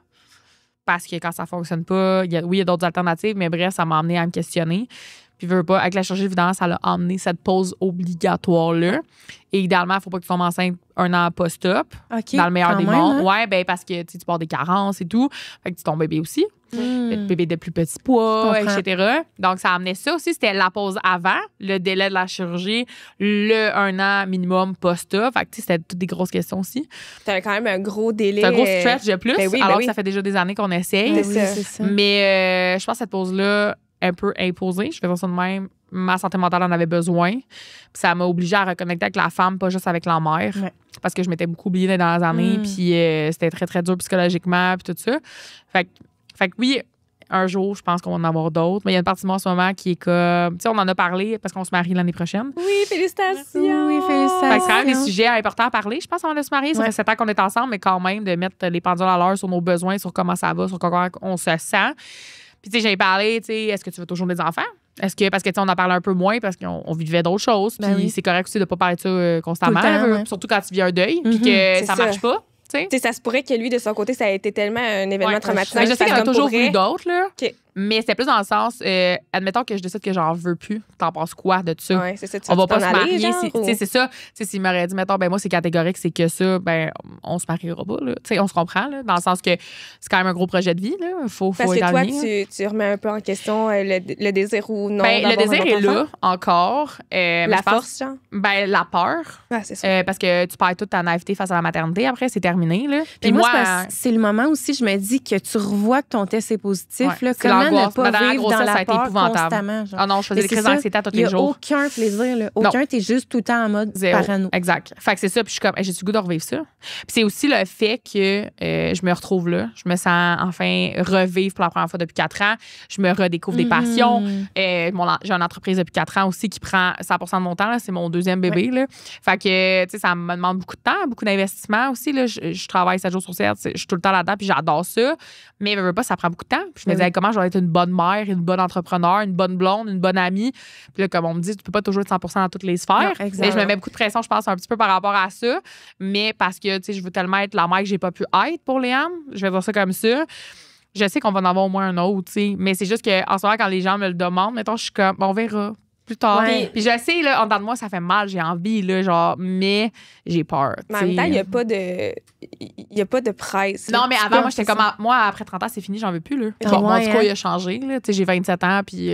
Parce que quand ça fonctionne pas, il y a d'autres alternatives, mais bref, ça m'a amené à me questionner. Puis, veux pas, avec la chirurgie, évidemment, ça a amené cette pause obligatoire-là. Et idéalement, il ne faut pas que tu tombes enceinte 1 an post-op, dans le meilleur des mondes. Hein? Ouais, parce que tu pars des carences et tout. Fait que tu ton bébé aussi. Bébé de plus petit poids, etc. Donc, ça amenait ça aussi. C'était la pause avant, le délai de la chirurgie, le 1 an minimum post-op. Fait que c'était toutes des grosses questions aussi. Tu as quand même un gros délai. C'est un gros stretch de plus, alors que ça fait déjà des années qu'on essaye. C'est ça. Mais je pense que cette pause-là, un peu imposée, je fais ça de même. Ma santé mentale en avait besoin. Puis ça m'a obligée à reconnecter avec la femme, pas juste avec la mère. Parce que je m'étais beaucoup oubliée dans les années. Puis c'était très, très dur psychologiquement. Puis tout ça. Fait que oui, un jour, je pense qu'on va en avoir d'autres. Mais il y a une partie de moi en ce moment qui est comme... Tu sais, on en a parlé parce qu'on se marie l'année prochaine. Oui, félicitations! Oui, félicitations! Fait que c'est quand même des sujets importants à parler, je pense, avant de se marier. Ça fait 7 ans qu'on est ensemble, mais quand même, de mettre les pendules à l'heure sur nos besoins, sur comment ça va, sur comment on se sent. Puis, tu sais, j'ai parlé, tu sais, est-ce que tu veux toujours des enfants? Parce que, tu sais, on en parle un peu moins parce qu'on vivait d'autres choses. Puis, c'est correct aussi de ne pas parler de ça constamment. Surtout quand tu vis un deuil, puis que ça marche pas. T'sais, ça se pourrait que lui, de son côté, ça a été tellement un événement traumatisant. Je sais qu'il y en a toujours voulu d'autres, là. Okay. Mais c'était plus dans le sens, admettons que je décide que j'en veux plus. T'en penses quoi de ça? Ouais, c'est ça. On va pas se marier. C'est ça. S'il m'aurait dit, mettons, ben moi, c'est catégorique, c'est que ça, ben on se mariera pas. Là. On se comprend, là, dans le sens que c'est quand même un gros projet de vie. Là. Faut parce que toi, tu remets un peu en question le désir ou non. Ben, le désir est là encore. La force, genre? Ben, la peur. Ah, c'est ça. Parce que tu perds toute ta naïveté face à la maternité. Après, c'est terminé. Là. Puis moi, c'est le moment aussi, je me dis que tu revois que ton test est positif. Là, comment ne pas vivre dans la peur constamment? Ah non, je faisais des crises d'anxiété tous les jours. Il n'y a aucun plaisir. Là. Aucun, t'es juste tout le temps en mode parano. Exact. Fait que c'est ça. Puis je suis comme, j'ai du goût de revivre ça. Puis c'est aussi le fait que je me retrouve là. Je me sens enfin revivre pour la première fois depuis 4 ans. Je me redécouvre des passions. J'ai une entreprise depuis 4 ans aussi qui prend 100% de mon temps. Là. C'est mon 2e bébé. Là. Fait que, tu sais, ça me demande beaucoup de temps, beaucoup d'investissement aussi. Là. Je travaille 7 jours sur 7. Je suis tout le temps là-dedans. Puis j'adore ça. Mais ça prend beaucoup de temps. Puis je me disais, comment je vais être une bonne mère, une bonne entrepreneur, une bonne blonde, une bonne amie. Puis là, comme on me dit, tu peux pas toujours être 100% dans toutes les sphères. Non, mais je me mets beaucoup de pression, je pense, un petit peu par rapport à ça. Mais parce que, tu sais, je veux tellement être la mère que j'ai pas pu être pour Léane. Je vais dire ça comme ça. Je sais qu'on va en avoir au moins un autre, tu sais. Mais c'est juste qu'en ce moment, quand les gens me le demandent, mettons, je suis comme, on verra plus tard. Ouais. Puis je sais, là, en dedans de moi, ça fait mal, j'ai envie, là, genre, mais j'ai peur. Mais en même temps, il n'y a pas de presse. Non, mais avant, moi, j'étais comme, moi, après 30 ans, c'est fini, j'en veux plus, là. Bon, en tout cas, il a changé, là. Tu sais, j'ai 27 ans, puis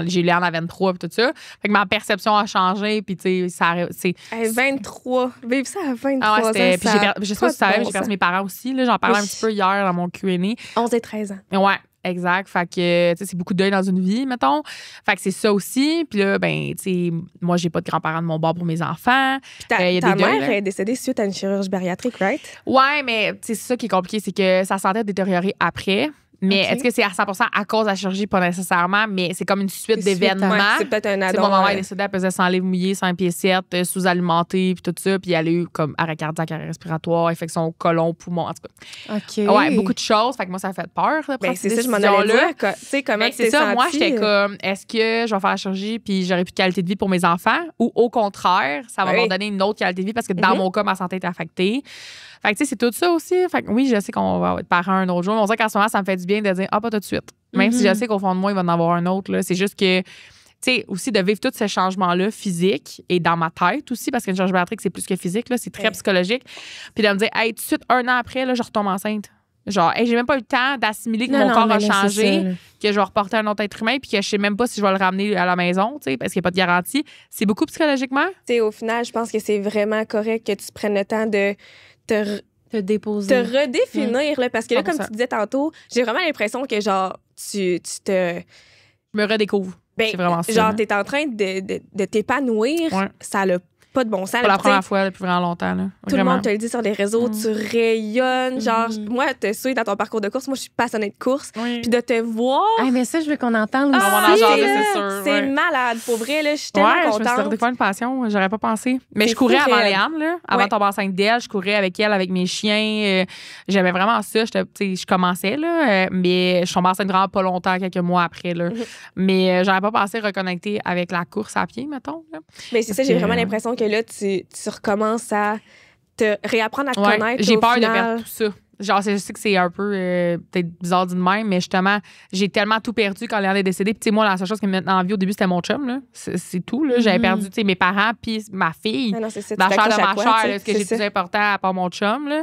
j'ai Léane à 23, puis tout ça. Fait que ma perception a changé, puis tu sais, ça c'est. 23. Vive ça à 23 ans. Puis je sais pas si tu savais, j'ai perdu mes parents aussi, là. J'en parlais un petit peu hier dans mon Q&A. 11 et 13 ans. Ouais. Exact. Fait que, tu sais, c'est beaucoup de deuil dans une vie, mettons. Fait que c'est ça aussi. Puis là, ben, tu sais, moi, j'ai pas de grands-parents de mon bord pour mes enfants. Puis ta mère est décédée suite à une chirurgie bariatrique, right? Ouais, mais c'est ça qui est compliqué, c'est que sa santé a détérioré après. Mais est-ce que c'est à 100% à cause de la chirurgie? Pas nécessairement, mais c'est comme une suite d'événements. C'est peut-être un addon. Mon maman est décédée, elle pesait 100 livres mouillés, 5 pieds 7, sous-alimentée, puis tout ça. Puis elle a eu comme arrêt cardiaque, arrêt respiratoire, infection au côlon, poumon, en tout cas. OK. Ouais, beaucoup de choses. Fait que moi, ça a fait peur. Ben, c'est ça, je m'en allais dire. Tu sais, comment tu t'es sentie? Moi, j'étais comme, est-ce que je vais faire la chirurgie puis j'aurai plus de qualité de vie pour mes enfants? Ou au contraire, ça va me donner une autre qualité de vie parce que dans mon cas, ma santé est affectée. Fait que, tu sais, c'est tout ça aussi. Fait que oui, je sais qu'on va être parents un autre jour. Mais on dirait qu'en ce moment, ça me fait du bien de dire, pas tout de suite. Même si je sais qu'au fond de moi, il va en avoir un autre, là. C'est juste que, tu sais, aussi de vivre tous ces changements-là physiques et dans ma tête aussi, parce qu'une charge bariatrique, c'est plus que physique, là, c'est très psychologique. Puis de me dire, tout de suite, 1 an après, là, je retombe enceinte. Genre, j'ai même pas eu le temps d'assimiler que mon corps a changé, que je vais reporter un autre être humain, puis que je sais même pas si je vais le ramener à la maison, tu sais, parce qu'il n'y a pas de garantie. C'est beaucoup psychologiquement. Tu sais, au final, je pense que c'est vraiment correct que tu prennes le temps de te redéfinir, là, parce que là, comme tu disais tantôt, j'ai vraiment l'impression que, genre, tu te... Je me redécouvre. Ben, c'est vraiment ça. Genre, t'es en train de t'épanouir, ça n'a pas de bon sens. Pour la première fois depuis vraiment longtemps. Là. Tout le monde te le dit sur les réseaux, tu rayonnes. Genre, moi, te suis dans ton parcours de course. Moi, je suis passionnée de course. Puis de te voir. Mais ça, je veux qu'on entende aussi. C'est sûr. C'est malade. Pour vrai, là, je suis tellement contente. Je me suis des fois une passion. J'aurais pas pensé. Mais je courais avant Léane, là. Avant de tomber enceinte d'elle. Je courais avec elle, avec mes chiens. J'aimais vraiment ça. Je commençais, là. Mais je tombais enceinte vraiment pas longtemps, quelques mois après, là. Mais j'aurais pas pensé reconnecter avec la course à pied, mettons. Là. Mais c'est ça, j'ai vraiment l'impression que là, tu recommences à te réapprendre à te connaître. J'ai peur de perdre tout ça. Genre, je sais que c'est un peu peut-être bizarre d'une même, mais justement, j'ai tellement tout perdu quand Léane est décédée. Puis, tu sais, moi, la seule chose qui me mettait en vie au début, c'était mon chum, là. C'est tout, là. J'avais perdu, tu sais, mes parents, puis ma fille. Non, c'est ça, la chair de ma chair, ce que j'ai plus important à part mon chum, là.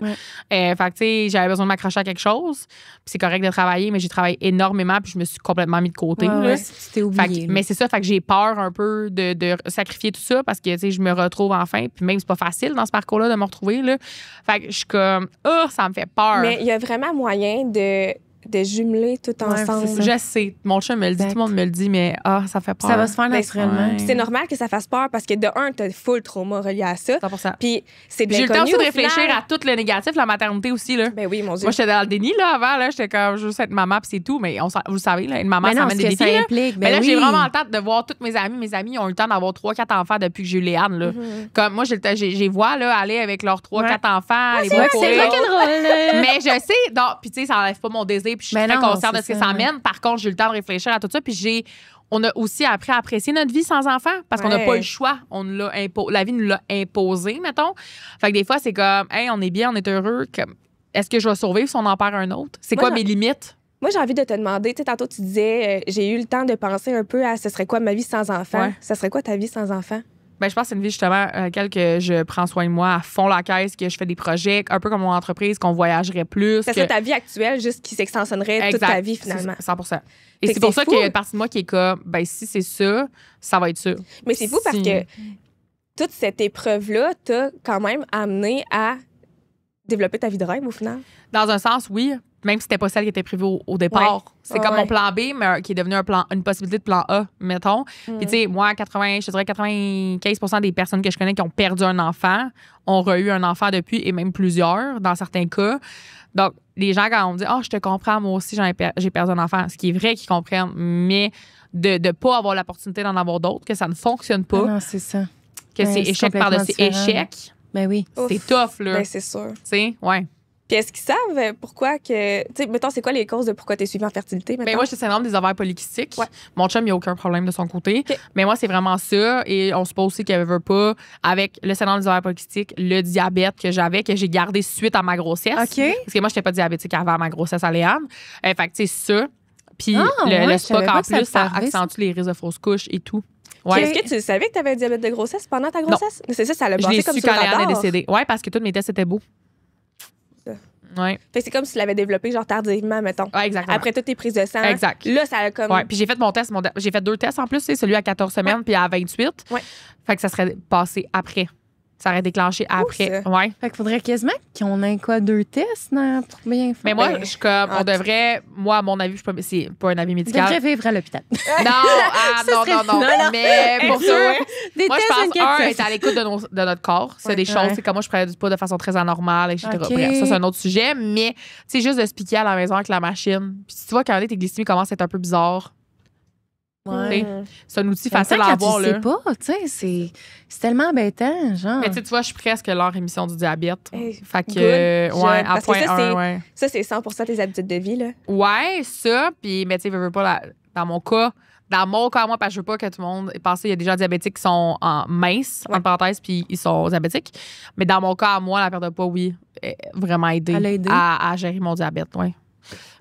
Fait que, tu sais, j'avais besoin de m'accrocher à quelque chose. Puis, c'est correct de travailler, mais j'ai travaillé énormément, puis je me suis complètement mis de côté, là. C'était oublié. Mais c'est ça, fait que j'ai peur un peu de sacrifier tout ça parce que, tu sais, je me retrouve enfin. Puis, même, c'est pas facile dans ce parcours-là de me retrouver, là. Fait que je suis comme, ça me fait peur. Mais il y a vraiment moyen de jumeler tout ensemble. Je sais. Mon chum me le dit, tout le monde me le dit, mais ça fait peur. Ça va se faire naturellement. C'est normal que ça fasse peur parce que de un, t'as full trauma relié à ça. 100%. Puis c'est de j'ai eu le temps aussi de réfléchir final. à tout le négatif, la maternité aussi. Là. Ben oui, mon Dieu. Moi, j'étais dans le déni là, avant. Là, j'étais comme, je veux juste être maman, puis c'est tout. Mais vous le savez, là, une maman, ça amène des défis. Ça implique. Mais là, j'ai vraiment le temps de voir toutes mes amies. Mes amies ont eu le temps d'avoir 3-4 enfants depuis que j'ai eu Léane. Là. Comme moi, j'ai vois là, aller avec leurs 3-4 enfants. C'est rock'n'roll. Mais je sais, puis tu sais, ça enlève pas mon désir, puis je suis très consciente de ce que ça amène. Par contre, j'ai eu le temps de réfléchir à tout ça, puis on a aussi appris à apprécier notre vie sans enfant parce qu'on n'a pas eu le choix. La vie nous l'a imposé, mettons. Fait que des fois, c'est comme, on est bien, on est heureux. Est-ce que je vais survivre si on en perd un autre? C'est quoi mes limites? Moi, j'ai envie de te demander, tu sais, tantôt, tu disais, j'ai eu le temps de penser un peu à ce serait quoi ma vie sans enfant. Ça serait quoi ta vie sans enfant? Ben, je pense que c'est une vie, justement, à laquelle que je prends soin de moi à fond la caisse, que je fais des projets, un peu comme mon entreprise, qu'on voyagerait plus. Ça serait ta vie actuelle, juste qui s'extensionnerait toute ta vie, finalement. 100%. Et c'est pour ça qu'il y a une partie de moi qui est comme, si c'est ça, ça va être ça. Mais c'est fou parce que toute cette épreuve-là t'a quand même amené à développer ta vie de rêve, au final. Dans un sens, oui. Même si c'était pas celle qui était prévue au départ. C'est comme mon plan B, mais qui est devenu une possibilité de plan A, mettons. Puis, tu sais, moi, je dirais 95% des personnes que je connais qui ont perdu un enfant ont eu un enfant depuis, et même plusieurs, dans certains cas. Donc, les gens, quand on me dit « je te comprends, moi aussi, j'ai perdu un enfant », ce qui est vrai qu'ils comprennent, mais de ne pas avoir l'opportunité d'en avoir d'autres, que ça ne fonctionne pas. Non, c'est ça. Que c'est échec par-dessus échec. Ben oui. C'est tough, là. Ben, c'est sûr. Tu sais, ouais. Puis est-ce qu'ils savent pourquoi que... Tu sais, mettons, c'est quoi les causes de pourquoi tu es suivi en fertilité, mettons? Ben moi, j'ai le syndrome des ovaires polykystiques. Mon chum, il n'y a aucun problème de son côté. Mais moi, c'est vraiment ça. Et on suppose aussi qu'elle ne veut pas, avec le syndrome des ovaires polykystiques, le diabète que j'avais, que j'ai gardé suite à ma grossesse. OK. Parce que moi, je n'étais pas diabétique avant ma grossesse à Léane. Fait que, tu sais, ça. Puis le SPOC, en plus, ça accentue les risques de fausses couches et tout. Ouais. Est-ce que tu savais que tu avais un diabète de grossesse pendant ta grossesse? Non. C'est ça l'a passé comme sur le radar. Je l'ai su quand Léane est décédée. Oui, parce que tous mes tests étaient beaux. Ouais. Fait que c'est comme si tu l'avais développé genre tardivement, mettons. Ouais, exactement. Après toutes tes prises de sang. Exact. Là, ça a comme... Ouais, puis j'ai fait mon test. J'ai fait 2 tests en plus, c'est celui à 14 semaines puis à 28. Ouais. Fait que ça serait passé après. Ça aurait déclenché après. Ouais. Fait qu'il faudrait quasiment qu'on ait 2 tests pour bien faire. Mais moi, je suis comme, on devrait, moi, à mon avis, c'est pas un avis médical. On devrait vivre à l'hôpital. Non. Mais pour sûr, moi, je pense, être à l'écoute de notre corps. C'est des choses, c'est comme moi, je prends du poids de façon très anormale, etc. Bref, ça, c'est un autre sujet. Mais, c'est juste de se piquer à la maison avec la machine. Puis, tu vois, quand tes glycémies commencent à être un peu bizarres. Ouais. C'est un outil facile à avoir. Tu sais pas, tu sais, c'est tellement embêtant, genre. Mais tu vois, je suis presque leur émission du diabète. Fait que, à point 1, ça, c'est 100% tes habitudes de vie, là. Ouais, ça. Puis, mais tu sais, veux pas, dans mon cas, Dans mon cas, moi, parce que je veux pas que tout le monde pense qu'il y a des gens diabétiques qui sont en mince, en parenthèse, puis ils sont diabétiques. Mais dans mon cas, moi, la perte de poids, oui, vraiment aidé à gérer mon diabète, oui.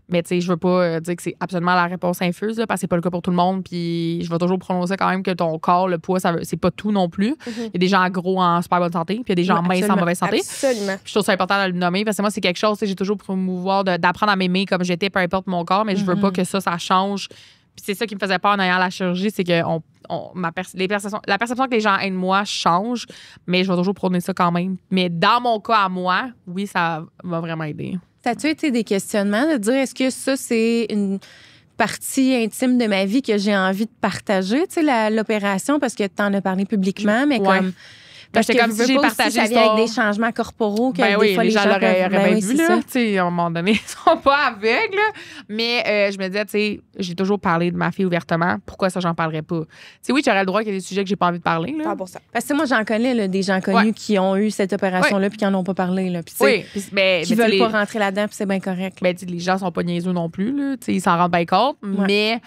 Mais tu sais, je veux pas dire que c'est absolument la réponse infuse, là, parce que c'est pas le cas pour tout le monde. Puis je vais toujours prononcer quand même que ton corps, le poids, c'est pas tout non plus. Il y a des gens gros en super bonne santé, puis il y a des gens minces en mauvaise santé. Absolument. Je trouve ça important de le nommer, parce que moi, c'est quelque chose, j'ai toujours promouvoir d'apprendre à m'aimer comme j'étais, peu importe mon corps, mais je veux pas que ça change. Puis c'est ça qui me faisait peur en ayant la chirurgie, c'est que la perception que les gens aiment de moi change, mais je vais toujours prôner ça quand même. Mais dans mon cas à moi, oui, ça m'a vraiment aidé. Ça a-tu été des questionnements de dire est-ce que ça, c'est une partie intime de ma vie que j'ai envie de partager, tu sais, l'opération, parce que tu en as parlé publiquement, mais comme. Parce que comme si j'ai partagé ça vient avec des changements corporaux que des fois les gens l'auraient bien vu, là. Tu sais, à un moment donné, ils sont pas aveugles, là. Mais je me disais, tu sais, j'ai toujours parlé de ma fille ouvertement. Pourquoi ça, j'en parlerais pas? Tu sais, oui, j'aurais le droit qu'il y ait des sujets que j'ai pas envie de parler, là. 100%. Parce que moi, j'en connais, là, des gens connus qui ont eu cette opération-là puis qui en ont pas parlé, là. Puis, tu sais, qui veulent pas rentrer là-dedans, puis c'est bien correct. Mais les gens sont pas niaiseux non plus, là. Tu sais, ils s'en rendent bien compte, mais...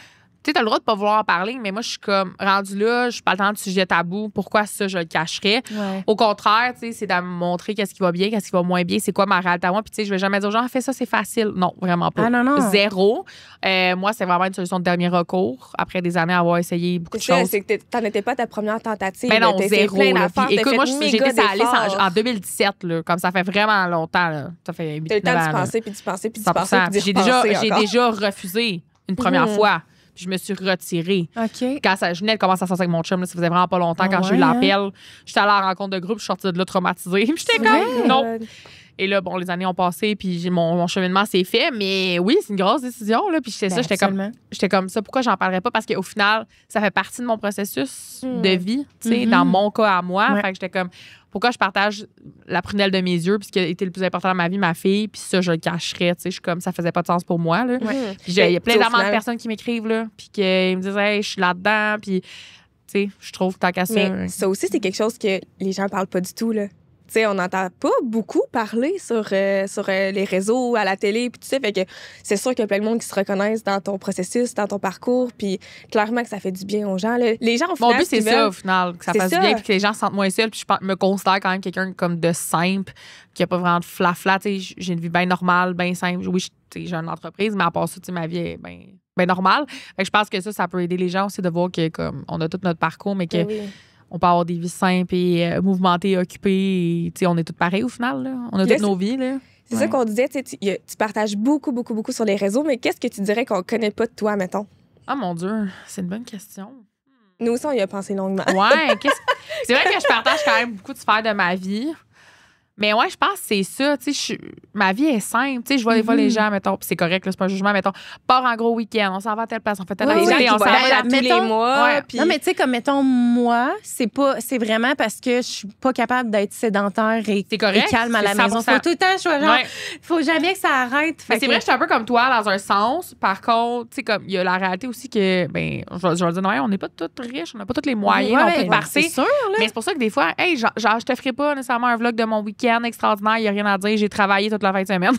Tu sais, t'as le droit de pas vouloir en parler, mais moi, je suis comme, rendue là, je suis pas le temps de sujet tabou. Pourquoi ça, je le cacherais? Ouais. Au contraire, tu sais, c'est de me montrer qu'est-ce qui va bien, qu'est-ce qui va moins bien, c'est quoi ma réalité à moi. Puis, tu sais, je vais jamais dire aux gens, fais ça, c'est facile. Non, vraiment pas. Ah, non. Zéro. Moi, c'est vraiment une solution de dernier recours après des années à avoir essayé beaucoup de choses. C'est que t'en étais pas ta première tentative. Mais non, zéro. Puis, écoute, moi, j'ai fait ça aller en 2017, là, comme ça fait vraiment longtemps. Là. Ça fait 8 ans. T'as le temps de penser, puis de penser, puis de penser. J'ai déjà refusé une première fois. Je me suis retirée. OK. Quand je venais de commencer à sortir avec mon chum, là, ça faisait vraiment pas longtemps. Quand j'ai eu l'appel, j'étais allée à la rencontre de groupe, je suis sortie de là traumatisée. Puis j'étais comme, non. Et là, bon, les années ont passé, puis mon cheminement s'est fait. Mais oui, c'est une grosse décision. Là. Puis j'étais comme ça. Pourquoi j'en parlerais pas? Parce qu'au final, ça fait partie de mon processus de vie, tu sais, dans mon cas à moi. Fait que j'étais comme, pourquoi je partage la prunelle de mes yeux, puis ce qui a été le plus important dans ma vie, ma fille, puis ça, je le cacherais. Tu sais, je suis comme, ça faisait pas de sens pour moi. Là. Puis il y a plein d'amants de personnes qui m'écrivent, là, puis qui me disent, hey, je suis là-dedans, puis, tu sais, je trouve tant qu'à ça. Mais ça aussi, c'est quelque chose que les gens parlent pas du tout, là. Tu sais, on n'entend pas beaucoup parler sur les réseaux, à la télé, puis tout ça. Fait que c'est sûr qu'il y a plein de monde qui se reconnaissent dans ton processus, dans ton parcours, puis clairement que ça fait du bien aux gens. Là. Les gens, au final, mon but, c'est ça, au final, que ça fasse du bien, puis que les gens se sentent moins seuls. Puis je me considère quand même quelqu'un comme de simple, qui n'a pas vraiment de flafla. Tu sais, j'ai une vie bien normale, bien simple. Oui, j'ai une entreprise, mais à part ça, tu sais, ma vie est bien normale. Fait que je pense que ça peut aider les gens aussi de voir que comme on a tout notre parcours, mais que on peut avoir des vies simples et mouvementées, occupées. Et, on est tous pareils au final. Là. On a toutes nos vies. Là. C'est ça qu'on disait. Tu partages beaucoup sur les réseaux, mais qu'est-ce que tu dirais qu'on ne connaît pas de toi, mettons? Ah, mon Dieu, c'est une bonne question. Nous aussi, on y a pensé longuement. Ouais, c'est vrai que je partage quand même beaucoup de sphères de ma vie. Mais ouais, je pense que c'est ça. Ma vie est simple. Je vois des fois les gens, mettons, puis c'est correct, là, c'est pas un jugement, mettons, part en gros week-end, on s'en va à telle place, on fait telle activité, on s'en va tous les mois. Ouais. Puis... Non, mais tu sais, comme mettons, moi, c'est vraiment parce que je suis pas capable d'être sédentaire et calme à la maison. Faut tout le temps, faut jamais que ça arrête. Mais c'est vrai que je suis un peu comme toi dans un sens. Par contre, tu sais, comme il y a la réalité aussi que, ben, je vais dire, non, on n'est pas toutes riches, on n'a pas tous les moyens non plus de partir. C'est sûr, là. Mais c'est pour ça que des fois, hey, genre, je te ferai pas nécessairement un vlog de mon week-end extraordinaire, il n'y a rien à dire, j'ai travaillé toute la fin de semaine.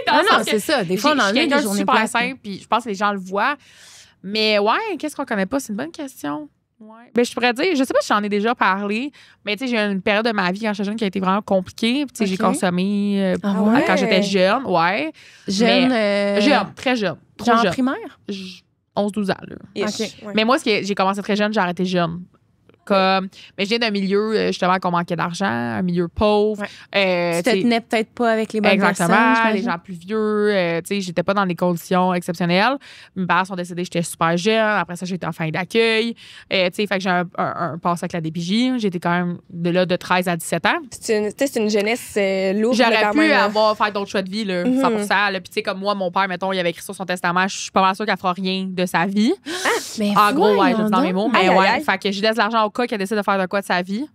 Non, c'est ça. Des fois, on en a des journées super simple, puis je pense que les gens le voient. Mais ouais, qu'est-ce qu'on connaît pas? C'est une bonne question. Ouais. Ben, je pourrais dire, je sais pas si j'en ai déjà parlé, mais tu sais, j'ai eu une période de ma vie quand j'étais jeune qui a été vraiment compliquée. Tu sais, j'ai consommé quand j'étais jeune. Ouais. Jeune, très jeune. Trop genre jeune. Primaire? 11-12 ans, là. Okay. Mais moi, j'ai commencé très jeune, j'ai arrêté jeune. Mais je viens d'un milieu, justement, qu'on manquait d'argent, un milieu pauvre. Ouais. Tu te tenais peut-être pas avec les bonnes personnes. Exactement, les gens plus vieux. Tu sais, j'étais pas dans des conditions exceptionnelles. Mes parents sont décédés, j'étais super jeune. Après ça, j'étais en fin d'accueil. Tu sais, fait que j'ai un passé avec la DPJ. J'étais quand même de 13 à 17 ans. C'est une jeunesse lourde. J'aurais pu faire d'autres choix de vie, là, 100%. Puis tu sais, comme moi, mon père, mettons, il avait écrit sur son testament, je suis pas mal sûre qu'elle fera rien de sa vie. En gros, ouais, je dis dans mes mots. Mais ouais, fait que je laisse l'argent au cas qu'elle décide de faire de quoi de sa vie.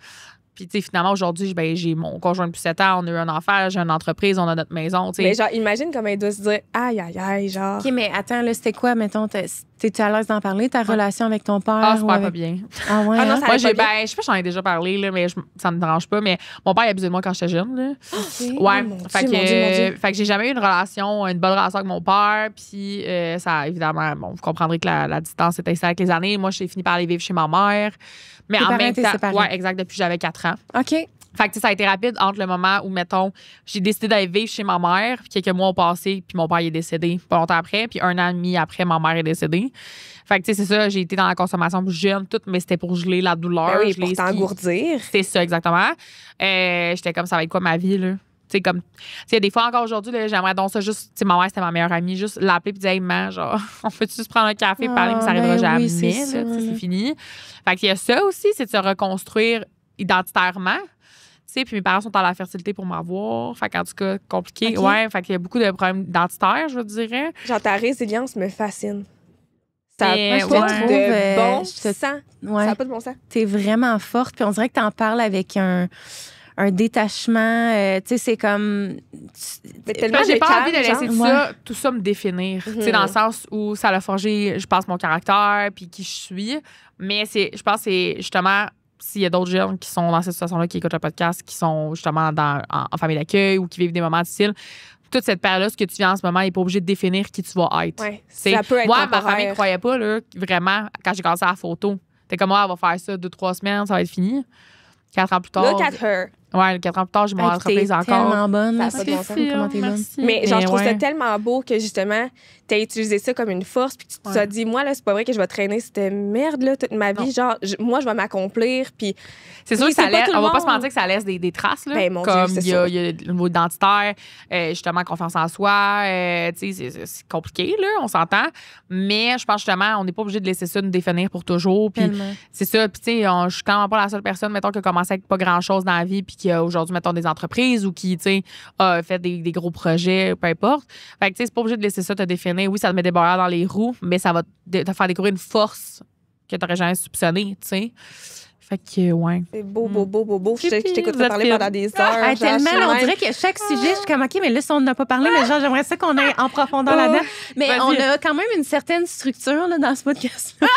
Puis, tu sais, finalement, aujourd'hui, ben, j'ai mon conjoint depuis 7 ans, on a eu un enfant, j'ai une entreprise, on a notre maison, tu sais. Mais genre, imagine comment elle doit se dire, aïe, genre. OK, mais attends, là, c'était quoi, mettons, T'es-tu à l'aise d'en parler, ta relation avec ton père? Ah, super pas bien. Ah ouais? Ah non, ça Moi, allait pas bien. je sais pas si j'en ai déjà parlé, là, mais ça me dérange pas. Mais mon père, il abusait de moi quand j'étais jeune. Là. OK. Ouais. mon Fait Dieu, que, mon Dieu. fait que j'ai jamais eu une bonne relation avec mon père. Puis, ça, évidemment, bon, vous comprendrez que la distance s'est installée avec les années. Moi, j'ai fini par aller vivre chez ma mère. Mais Tes en parents même étaient temps, séparés. ouais, exact, depuis que j'avais 4 ans. OK. Fait que ça a été rapide entre le moment où, mettons, j'ai décidé d'aller vivre chez ma mère, puis quelques mois ont passé, puis mon père il est décédé pas longtemps après, puis 1 an et demi après, ma mère est décédée. Fait que, tu sais, c'est ça, j'ai été dans la consommation plus jeune, tout, mais c'était pour geler la douleur. Ben oui, geler pour ce qui- t'engourdir. C'est ça, exactement. J'étais comme, ça va être quoi ma vie, là? Tu sais, comme, tu sais, des fois encore aujourd'hui, là, j'aimerais donc ça juste, tu sais, ma mère, c'était ma meilleure amie, juste l'appeler puis dire, hey, man, genre, on peut juste prendre un café et parler, mais ça arrivera ben jamais, oui, c'est là, ça. tu sais, c'est fini. Fait qu'il y a ça aussi, c'est de se reconstruire identitairement. Tu sais, puis mes parents sont à la fertilité pour m'avoir. Fait qu'en tout cas, compliqué. OK. Ouais, fait qu'il y a beaucoup de problèmes identitaires, je dirais. Genre, ta résilience me fascine. Ça Mais, n'a ouais, pas je de trouve, bon je te- sens. Ouais. Ça n'a pas de bon sens. T'es vraiment forte. Puis on dirait que t'en parles avec un détachement. Tu sais, c'est comme. Mais tellement J'ai de pas envie de calme, laisser genre. tout ça me définir. Tu sais, Mhm. dans le sens où ça a forgé, je pense, mon caractère puis qui je suis. Mais je pense que c'est justement, s'il y a d'autres jeunes qui sont dans cette situation-là, qui écoutent le podcast, qui sont justement en famille d'accueil ou qui vivent des moments difficiles, toute cette période-là, ce que tu vis en ce moment, n'est pas obligé de définir qui tu vas être. Ouais, T'sais, ça peut être moi, ma temporaire. famille ne croyait pas, là, vraiment, quand j'ai commencé la photo. T'es comme, elle va faire ça 2-3 semaines, ça va être fini. 4 ans plus tard. Look at her. Ouais, 4 ans plus tard, j'ai mon Hey, entreprise t'es encore. tellement bonne. Ça a là. pas de bon sens. Comment t'es bonne. Merci. Mais genre, je trouve ça ouais. tellement beau que justement, tu as utilisé ça comme une force, puis tu te Ouais. dit, moi, là, c'est pas vrai que je vais traîner cette merde-là toute ma vie. Non. Genre, moi, je vais m'accomplir, puis C'est sûr Oui, que ça c'est pas laisse, tout le on va pas monde. se mentir que ça laisse des traces. Là, Ben, mon Dieu, comme c'est il y a sûr. le niveau identitaire, justement, confiance en soi. Tu sais, c'est compliqué, là, on s'entend. Mais je pense justement, on n'est pas obligé de laisser ça nous définir pour toujours. Puis Tellement. c'est ça. Puis, tu sais, je suis quand même pas la seule personne, mettons, qui a commencé avec pas grand-chose dans la vie, puis qui a aujourd'hui, mettons, des entreprises ou qui, tu sais, a fait des gros projets, peu importe. Fait que, tu sais, c'est pas obligé de laisser ça te définir. Oui, ça te met des barrières dans les roues, mais ça va te faire découvrir une force que tu n'aurais jamais soupçonnée, tu sais. Fait que, ouais. c'est beau, beau, beau, beau, beau. Je C'est t'écoute vous êtes parler fine. pendant des heures. Ah, genre, tellement, je suis là, on même- dirait que chaque sujet, je suis comme, OK, mais là, si on n'a pas parlé, mais genre, j'aimerais ça qu'on aille en profondeur Oh. là-dedans. Mais Vas-y. on a quand même une certaine structure là, dans ce podcast. Déjà,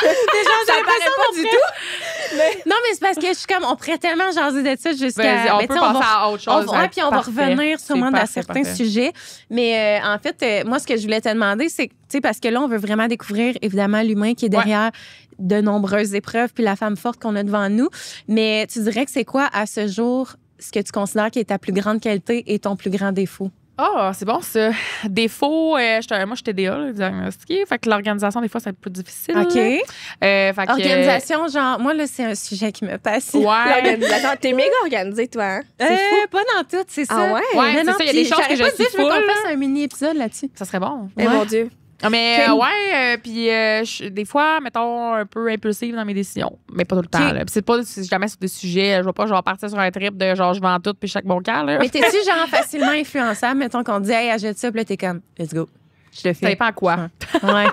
Ça j'ai paraît pas du tout. Non, mais c'est parce que je suis comme, on pourrait tellement jaser de ça jusqu'à. Vas-y, on ben, peut tu sais, passer à autre chose. Ouais, puis on va Parfait. revenir sûrement C'est dans parfait, certains parfait. sujets. Mais en fait, moi, ce que je voulais te demander, c'est, tu sais, parce que là, on veut vraiment découvrir, évidemment, l'humain qui est derrière de nombreuses épreuves, puis la femme forte qu'on a devant nous. Mais tu dirais que c'est quoi, à ce jour, ce que tu considères qui est ta plus grande qualité et ton plus grand défaut? Ah, c'est bon, ça. Défaut, moi, je suis TDA, là, diagnostiqué. Fait que l'organisation, des fois, c'est un peu difficile. OK. Fait que, Organisation, genre, moi, là, c'est un sujet qui me passionne. Ouais. L'organisation. T'es méga organisée, toi, hein? C'est fou. Pas dans tout, c'est ça. Ah ouais? Ouais, c'est ça, il y a des puis choses que j'arrête je pas de dire, suis je veux qu'on full, fasse un mini-épisode là-dessus. Ça serait bon. Eh, mon Dieu. Ah, mais Quel- puis des fois, mettons, un peu impulsive dans mes décisions. Mais pas tout le temps. OK. Là. Puis c'est jamais sur des sujets. Je vais pas partir sur un trip de genre, je vends tout puis chaque bon cœur. Mais t'es-tu, genre, facilement influençable? Mettons qu'on dit, hey, achète ça, puis là, t'es comme, let's go. Je le Ça fais. dépend à quoi. Ouais.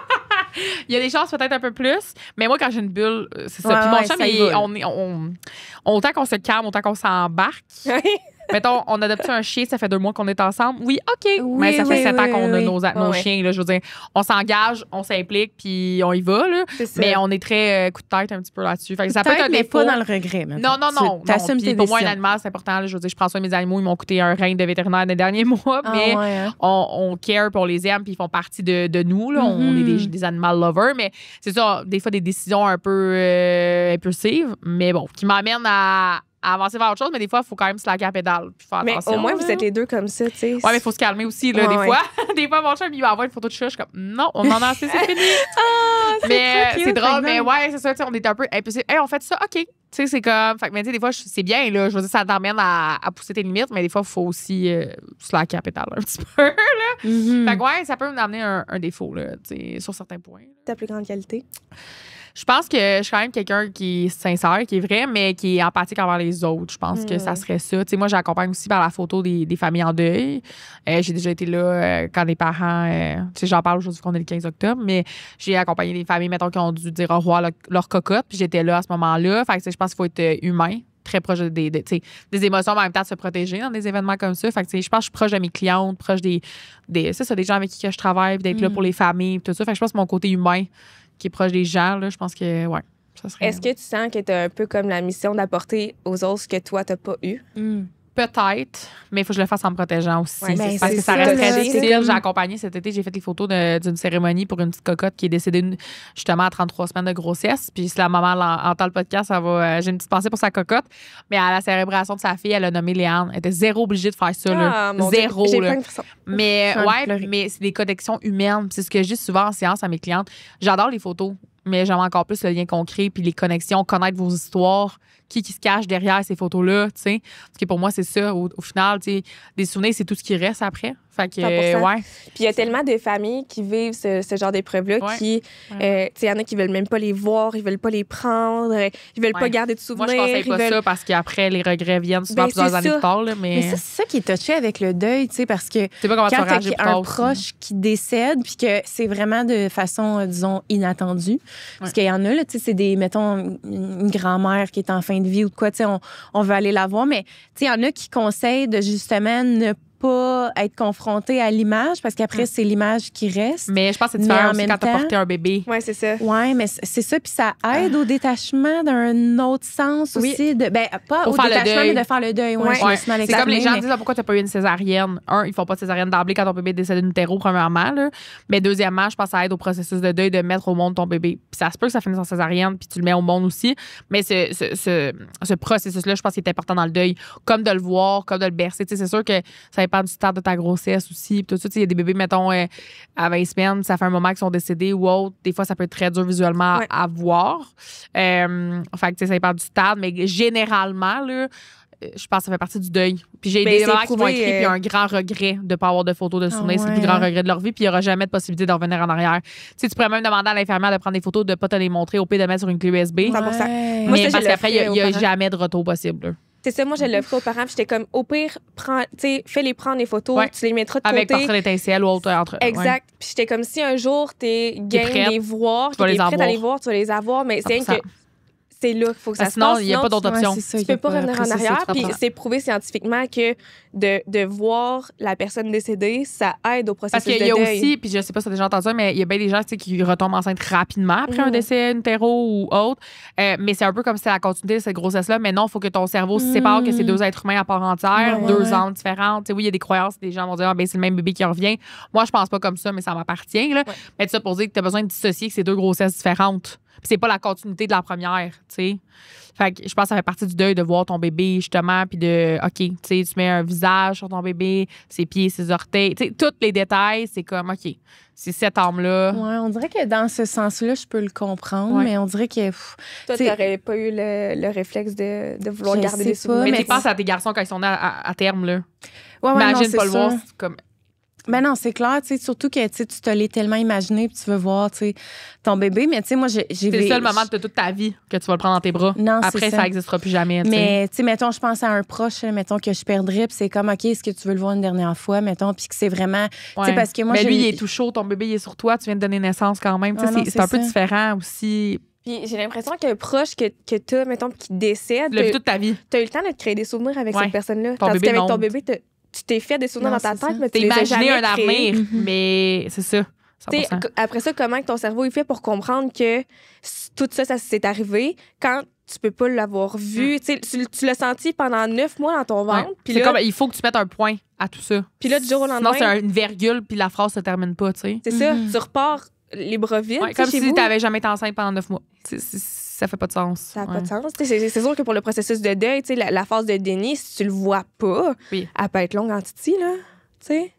Il y a des chances peut-être un peu plus, mais moi, quand j'ai une bulle, c'est ça. Ouais, Puis mon ouais, chum, ça y va, là. autant qu'on se calme, autant qu'on s'embarque. Mettons, on a adopté un chien, ça fait 2 mois qu'on est ensemble. Oui, OK. Oui, mais ça fait oui, 7 ans oui, qu'on a oui. nos Ouais. chiens. Là, je veux dire, on s'engage, on s'implique, puis on y va. Là. C'est ça. Mais on est très coup de tête un petit peu là-dessus. Fait que ça peut être un mais défaut. pas dans le regret, Non, mettons. non, non. Tu t'assumes Puis tes pour moi, un décisions. animal, c'est important. Là. Je veux dire, je prends soin de mes animaux. Ils m'ont coûté un rein de vétérinaire des derniers mois, Ah, mais ouais, hein. on care, puis on les aime, puis ils font partie de nous. Là. On est des animal lovers, mais c'est ça, des fois, des décisions un peu impulsives, mais bon, qui m'amènent à avancer vers autre chose, mais des fois, il faut quand même se laquer à la pédale, puis faire Mais attention. au moins, là. vous êtes les deux comme ça, tu sais. Ouais, mais il faut se calmer aussi, là, Ouais, des ouais. fois. Des fois, mon chum, il m'envoie une photo de chat, je suis comme, non, on en a assez, c'est fini. Mais trop c'est cute, drôle, mais exemple. ouais, c'est ça, tu sais, on est un peu impulsif. Hey, on fait ça, OK. Tu sais, c'est comme. Fait que, mais tu sais, des fois, c'est bien, là. Je veux dire, ça t'amène à pousser tes limites, mais des fois, il faut aussi se laquer à la pédale un petit peu, là. Mhm. Fait que, ouais, ça peut m'amener un défaut, là, tu sais, sur certains points. Ta plus grande qualité. Je pense que je suis quand même quelqu'un qui est sincère, qui est vrai, mais qui est empathique envers les autres. Je pense que ça serait ça. Tu sais, moi, j'accompagne aussi par la photo des familles en deuil. J'ai déjà été là quand les parents... tu sais, j'en parle aujourd'hui qu'on est le 15 octobre, mais j'ai accompagné des familles, mettons, qui ont dû dire au revoir leur cocotte, puis j'étais là à ce moment-là. Fait que, tu sais, je pense qu'il faut être humain, très proche tu sais, des émotions, mais en même temps de se protéger dans des événements comme ça. Fait que, tu sais, je pense que je suis proche de mes clientes, proche des c'est ça, des gens avec qui que je travaille, puis d'être là pour les familles, puis tout ça. Fait que je pense que mon côté humain qui est proche des gens, là, je pense que, ouais, ça serait... Est-ce que tu sens que tu as un peu comme la mission d'apporter aux autres ce que toi, tu n'as pas eu? Peut-être, mais il faut que je le fasse en me protégeant aussi. Ouais, parce que ça reste très difficile. J'ai accompagné cet été, j'ai fait les photos d'une cérémonie pour une petite cocotte qui est décédée justement à 33 semaines de grossesse. Puis si la maman entend le podcast, j'ai une petite pensée pour sa cocotte. Mais à la célébration de sa fille, elle a nommé Léane. Elle était zéro obligée de faire ça. Là. Zéro. J'ai là. plein de frissons. Mais mais c'est des connexions humaines. C'est ce que je dis souvent en séance à mes clientes. J'adore les photos, mais j'aime encore plus le lien concret puis les connexions, connaître vos histoires, qui se cache derrière ces photos-là, tu sais. Parce que pour moi, c'est ça. Au final, tu sais, des souvenirs, c'est tout ce qui reste après. Fait que, 100%. ouais. Puis il y a tellement de familles qui vivent ce genre d'épreuves-là qui, tu sais, il y en a qui veulent même pas les voir, ils veulent pas les prendre, ils veulent pas garder de souvenirs. Moi, je conseille pas ça parce qu'après, les regrets viennent souvent plusieurs années plus tard. Là, mais ça, c'est ça qui est touché avec le deuil, tu sais, parce que pas comment quand tu t'as un proche qui décède, puis que c'est vraiment de façon, disons, inattendue, parce qu'il y en a, là, tu sais, c'est des, mettons, une grand-mère qui est en fin de vie ou de quoi, tu sais, on veut aller la voir, mais tu sais, il y en a qui conseillent de justement ne pas être confronté à l'image parce qu'après, c'est l'image qui reste. Mais je pense que c'est différent aussi quand t'as porté un bébé. Oui, c'est ça. Oui, mais c'est ça. Puis ça aide au détachement d'un autre sens aussi. Pas au détachement, mais de faire le deuil. Ouais. C'est comme les gens disent pourquoi t'as pas eu une césarienne. Ils font pas de césarienne d'emblée quand ton bébé est décédé d'une utero, premièrement. Là. Mais deuxièmement, je pense que ça aide au processus de deuil de mettre au monde ton bébé. Puis ça se peut que ça finisse en césarienne, puis tu le mets au monde aussi. Mais ce processus-là, je pense qu'il est important dans le deuil. Comme de le voir, comme de le bercer. C'est sûr que ça dépend du stade de ta grossesse aussi. Tout ça, il y a des bébés, mettons, à 20 semaines, ça fait un moment qu'ils sont décédés ou autre. Des fois, ça peut être très dur visuellement à voir. Fait que ça dépend du stade, mais généralement, là, je pense que ça fait partie du deuil. Puis j'ai des mamans qui vont écrire, puis il y a un grand regret de ne pas avoir de photos de souvenirs. C'est le plus grand regret de leur vie, puis il n'y aura jamais de possibilité de revenir en arrière. Tu pourrais même demander à l'infirmière de prendre des photos, de ne pas te les montrer, au pire de mettre sur une clé USB. 100%. Mais parce qu'après, il n'y a jamais de retour possible. C'est ça, moi, je l'ai offert aux parents, puis j'étais comme, au pire, fais-les prendre les photos, tu les mettras de côté. Avec portrait d'étincelle ou autre. Exact. Puis j'étais comme, si un jour, t'es game de les voir, t'es prête à les voir, tu vas les avoir, mais c'est que c'est là qu'il faut que ça se passe. Sinon, il n'y a pas d'autre option. Tu peux pas revenir en arrière. Puis c'est prouvé scientifiquement que de voir la personne décédée, ça aide au processus de deuil. Parce qu'il y a aussi, puis je sais pas si tu as déjà entendu ça, mais il y a bien des gens qui retombent enceintes rapidement après un décès, une utero ou autre. Mais c'est un peu comme si c'était la continuité de cette grossesse-là. Mais non, il faut que ton cerveau se sépare, que c'est deux êtres humains à part entière, deux âmes différentes. Oui, il y a des croyances, des gens vont dire, c'est le même bébé qui revient. Moi, je pense pas comme ça, mais ça m'appartient. Là. Mais tout ça pour dire que tu as besoin de dissocier que c'est deux grossesses différentes. Puis c'est pas la continuité de la première, tu sais. Fait que je pense que ça fait partie du deuil de voir ton bébé, justement, puis de, OK, tu sais, tu mets un visage sur ton bébé, ses pieds, ses orteils, tu sais, tous les détails, c'est comme, OK, c'est cette âme-là. Oui, on dirait que dans ce sens-là, je peux le comprendre, mais on dirait que... Toi, t'aurais pas eu le réflexe de vouloir garder des souvenirs. Mais tu penses à tes garçons quand ils sont nés à terme, là. Imagine pas le voir, c'est comme... Ben non, c'est clair, tu sais, surtout que tu te l'es tellement imaginé puis tu veux voir, tu sais, ton bébé, mais tu sais, moi, j'ai c'est le seul moment de toute ta vie que tu vas le prendre dans tes bras. Non, après, ça n'existera plus jamais. Mais tu sais, mettons, je pense à un proche, mettons, que je perdrais, puis c'est comme, OK, est-ce que tu veux le voir une dernière fois, mettons, puis que c'est vraiment, tu sais, parce que moi, mais lui, il est tout chaud, ton bébé, il est sur toi, tu viens de donner naissance quand même. C'est un peu différent aussi. Puis j'ai l'impression qu'un proche que tu as, mettons, qui décède. Tu l'as vu toute ta vie. Tu as eu le temps de te créer des souvenirs avec cette personne-là. Tandis qu'avec ton bébé, tu t'es fait des souvenirs dans ta tête, mais tu les as jamais un avenir, mais c'est ça. Après ça, comment ton cerveau il fait pour comprendre que tout ça s'est arrivé quand tu peux pas l'avoir vu? Tu l'as senti pendant 9 mois dans ton ventre. C'est comme, il faut que tu mettes un point à tout ça. Puis là, du jour au lendemain... Sinon, c'est une virgule, puis la phrase se termine pas, tu sais. C'est ça. Tu repars les bras vides. Comme si tu n'avais jamais été enceinte pendant 9 mois. Ça fait pas de sens. Ça n'a pas de sens. C'est sûr que pour le processus de deuil, la phase de déni, si tu le vois pas, elle peut être longue en titi, là. T'sais.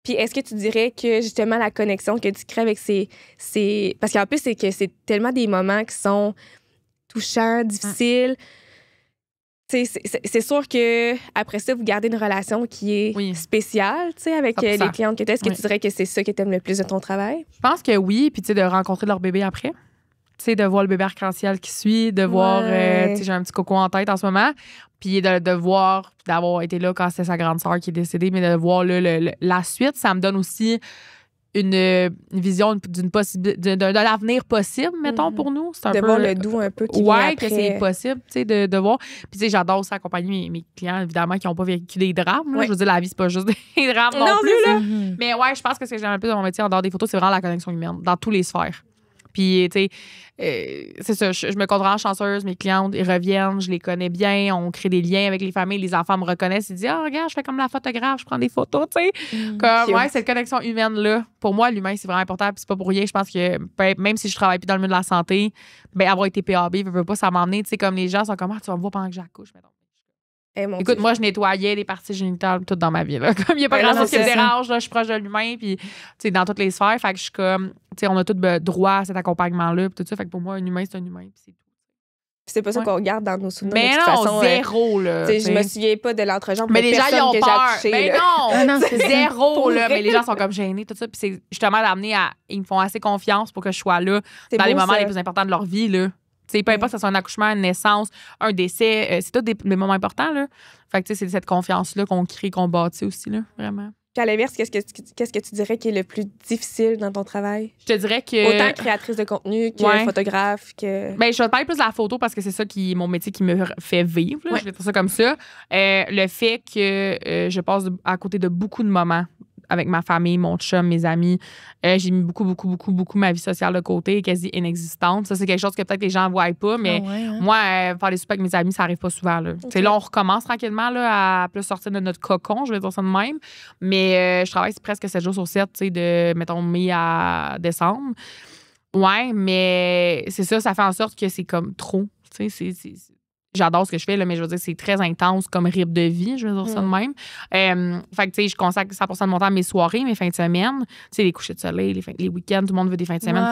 Puis est-ce que tu dirais que justement la connexion que tu crées avec ces... Parce qu'en plus, c'est que c'est tellement des moments qui sont touchants, difficiles. C'est sûr que après ça, vous gardez une relation qui est spéciale, avec les clientes que tu as. Est-ce que tu dirais que c'est ça que tu aimes le plus de ton travail? Je pense que oui. Puis de rencontrer leur bébé après. De voir le bébé arc-en-ciel qui suit, de voir, j'ai un petit coco en tête en ce moment, puis de voir, d'avoir été là quand c'était sa grande sœur qui est décédée, mais de voir la suite, ça me donne aussi une vision de l'avenir possible, mettons, pour nous. C'est un de peu, voir le doux un peu qui vient après. Que c'est possible, tu sais, de voir. Puis, tu sais, j'adore aussi accompagner mes clients, évidemment, qui n'ont pas vécu des drames. Je veux dire, la vie, c'est pas juste des drames non plus, là. Mais ouais, je pense que ce que j'aime le plus dans mon métier, en dehors des photos, c'est vraiment la connexion humaine, dans tous les sphères. Puis, tu sais, c'est ça, je me compte vraiment chanceuse. Mes clientes, ils reviennent, je les connais bien, on crée des liens avec les familles, les enfants me reconnaissent, ils disent « Ah, regarde, je fais comme la photographe, je prends des photos, tu sais. » Comme, ouais, cette connexion humaine-là, pour moi, l'humain, c'est vraiment important. Puis c'est pas pour rien, je pense que même si je travaille plus dans le milieu de la santé, ben avoir été PAB, veut pas, ça m'emmener, tu sais, comme les gens sont comme « Ah, tu vas me voir pendant que j'accouche, mettons. » Écoute, moi, je nettoyais les parties génitales toutes dans ma vie. Là. Comme il n'y a pas grand-chose qui me dérange, là, je suis proche de l'humain, puis dans toutes les sphères. Fait que je suis comme, on a tous droit à cet accompagnement-là, puis tout ça. Fait que pour moi, un humain, c'est un humain, puis c'est tout. C'est pas ça qu'on regarde dans nos souvenirs. Mais de toute non, façon, zéro, là. Je me souviens pas de l'entrejambe. Mais les gens, ils ont peur. Mais non, c'est zéro, là. Mais les gens sont comme gênés, tout ça. Puis c'est justement d'amener à. Ils me font assez confiance pour que je sois là dans les moments les plus importants de leur vie, là. T'sais, peu importe que ce soit un accouchement, une naissance, un décès, c'est tous des moments importants. Là. Fait que c'est cette confiance-là qu'on crée, qu'on bâtit aussi, là, vraiment. Puis à l'inverse, qu'est-ce que tu dirais qui est le plus difficile dans ton travail? Je te dirais que... Autant créatrice de contenu que photographe, que... Ben, je vais te parler plus de la photo parce que c'est ça qui est mon métier qui me fait vivre. Là, je vais dire ça comme ça. Le fait que je passe à côté de beaucoup de moments avec ma famille, mon chum, mes amis. J'ai mis beaucoup ma vie sociale de côté, quasi inexistante. Ça, c'est quelque chose que peut-être les gens ne voient pas, mais moi, faire des soupers avec mes amis, ça n'arrive pas souvent. Là. Okay. Là, on recommence tranquillement là, à plus sortir de notre cocon, je vais dire ça de même. Mais je travaille presque 7 jours sur 7, de, mettons, mai à décembre. Ouais, mais c'est ça fait en sorte que c'est comme trop. J'adore ce que je fais, là, mais je veux dire, c'est très intense comme rythme de vie, je veux dire ça de même. Fait que, tu sais, je consacre 100% de mon temps à mes soirées, mes fins de semaine. Tu sais, les couchers de soleil, les week-ends, tout le monde veut des fins de semaine.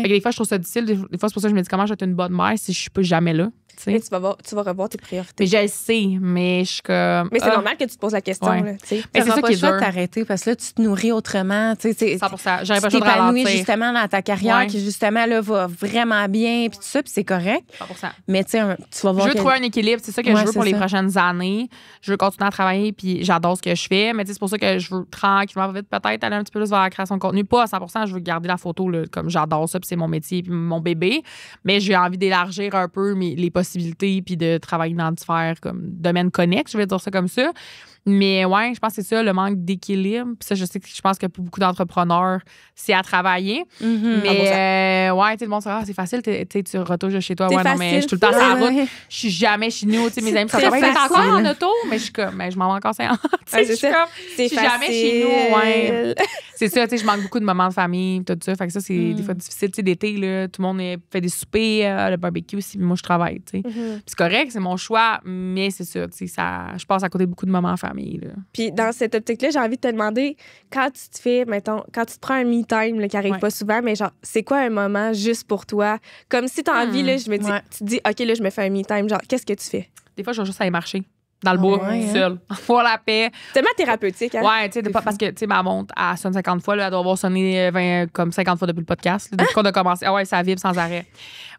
Fait que des fois, je trouve ça difficile. Des fois, c'est pour ça que je me dis comment je vais être une bonne mère si je suis jamais là. Et tu vas revoir tes priorités. Mais je le sais, mais je suis comme... Mais c'est normal que tu te poses la question. Là, mais c'est ça qui est dur. T'arrêter parce que là, tu te nourris autrement. 100%. J'aurais pas tu t'épanouis ralentir. Justement dans ta carrière qui, justement, là, va vraiment bien, puis tout ça, puis c'est correct. 100%. Mais tu vas voir... Je veux trouver un équilibre. C'est ça que je veux pour les prochaines années. Je veux continuer à travailler, puis j'adore ce que je fais. Mais c'est pour ça que je veux tranquillement, vite, peut-être aller un petit peu plus vers la création de contenu. Pas à 100%, je veux garder la photo, là, comme j'adore ça, puis c'est mon métier, puis mon bébé. Mais j'ai envie d'élargir un peu les possibilités, puis de travailler dans différents comme domaines connexes, je vais dire ça comme ça. Mais ouais, je pense que c'est ça, le manque d'équilibre. Puis ça, je pense que pour beaucoup d'entrepreneurs, c'est à travailler. Mais ouais, tu sais, le monde se dit, c'est facile, tu retouches chez toi. Ouais, non, mais je suis tout le temps sur la route. Je suis jamais chez nous. Tu sais, mes amis sont comme, t'es encore en auto? Mais je suis comme, je m'en vais encore 50. Je suis jamais chez nous. Ouais. C'est ça, tu sais, je manque beaucoup de moments de famille, tout ça. Fait que ça, c'est des fois difficile. Tu sais, d'été, là, tout le monde fait des soupers, le barbecue aussi. Moi, je travaille, tu sais. C'est correct, c'est mon choix, mais c'est ça, tu sais, je passe à côté de beaucoup de moments en famille. Là. Puis dans cette optique-là, j'ai envie de te demander, quand tu te fais, mettons, quand tu te prends un me-time qui arrive pas souvent, mais genre, c'est quoi un moment juste pour toi? Comme si tu as envie, là, je me dis, tu te dis, OK, là, je me fais un me-time, genre, qu'est-ce que tu fais? Des fois, je vais juste aller marcher. Dans le bois, seul. Pour la paix. C'est tellement thérapeutique, hein? Ouais, tu sais, parce que, tu sais, ma montre, elle sonne 50 fois, là, elle doit avoir sonné comme 50 fois depuis le podcast, là, depuis qu'on a commencé. Ah ouais, ça vibre sans arrêt.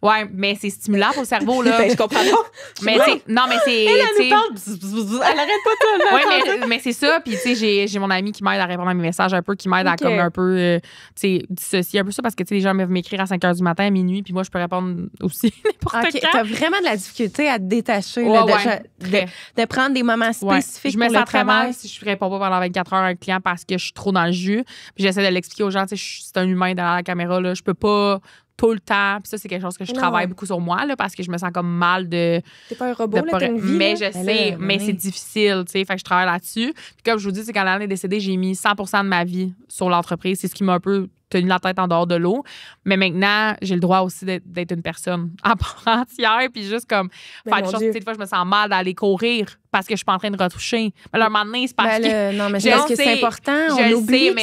Ouais, mais c'est stimulant pour le cerveau, là. Ben, je comprends pas. Mais, non, mais c'est. Elle nous parle, elle arrête pas tout, là. Ouais, mais c'est ça. Puis, tu sais, j'ai mon ami qui m'aide à répondre à mes messages un peu, qui m'aide à comme un peu, tu sais, dissocier un peu ça, parce que, tu sais, les gens peuvent m'écrire à 5 h du matin, à minuit, puis moi, je peux répondre aussi n'importe quand. T'as vraiment de la difficulté à te détacher, de prendre des moments spécifiques. Je me sens très mal si je réponds pas pendant 24 heures à un client parce que je suis trop dans le jus. Puis j'essaie de l'expliquer aux gens, tu sais, c'est un humain derrière la caméra, là, je peux pas tout le temps. Puis ça, c'est quelque chose que je travaille beaucoup sur moi, là, parce que je me sens comme mal de... T'es pas un robot, là, t'as une vie. Mais je sais, mais c'est difficile, tu sais. Fait que je travaille là-dessus. Puis comme je vous dis, c'est quand l'année est décédée, j'ai mis 100% de ma vie sur l'entreprise. C'est ce qui m'a un peu tenu la tête en dehors de l'eau. Mais maintenant, j'ai le droit aussi d'être une personne à part entière. Puis juste comme faire des choses. Des fois, je me sens mal d'aller courir parce que je suis pas en train de retoucher. Mais là, un moment donné, c'est parce que... Non, mais je pense que c'est important. On oublie que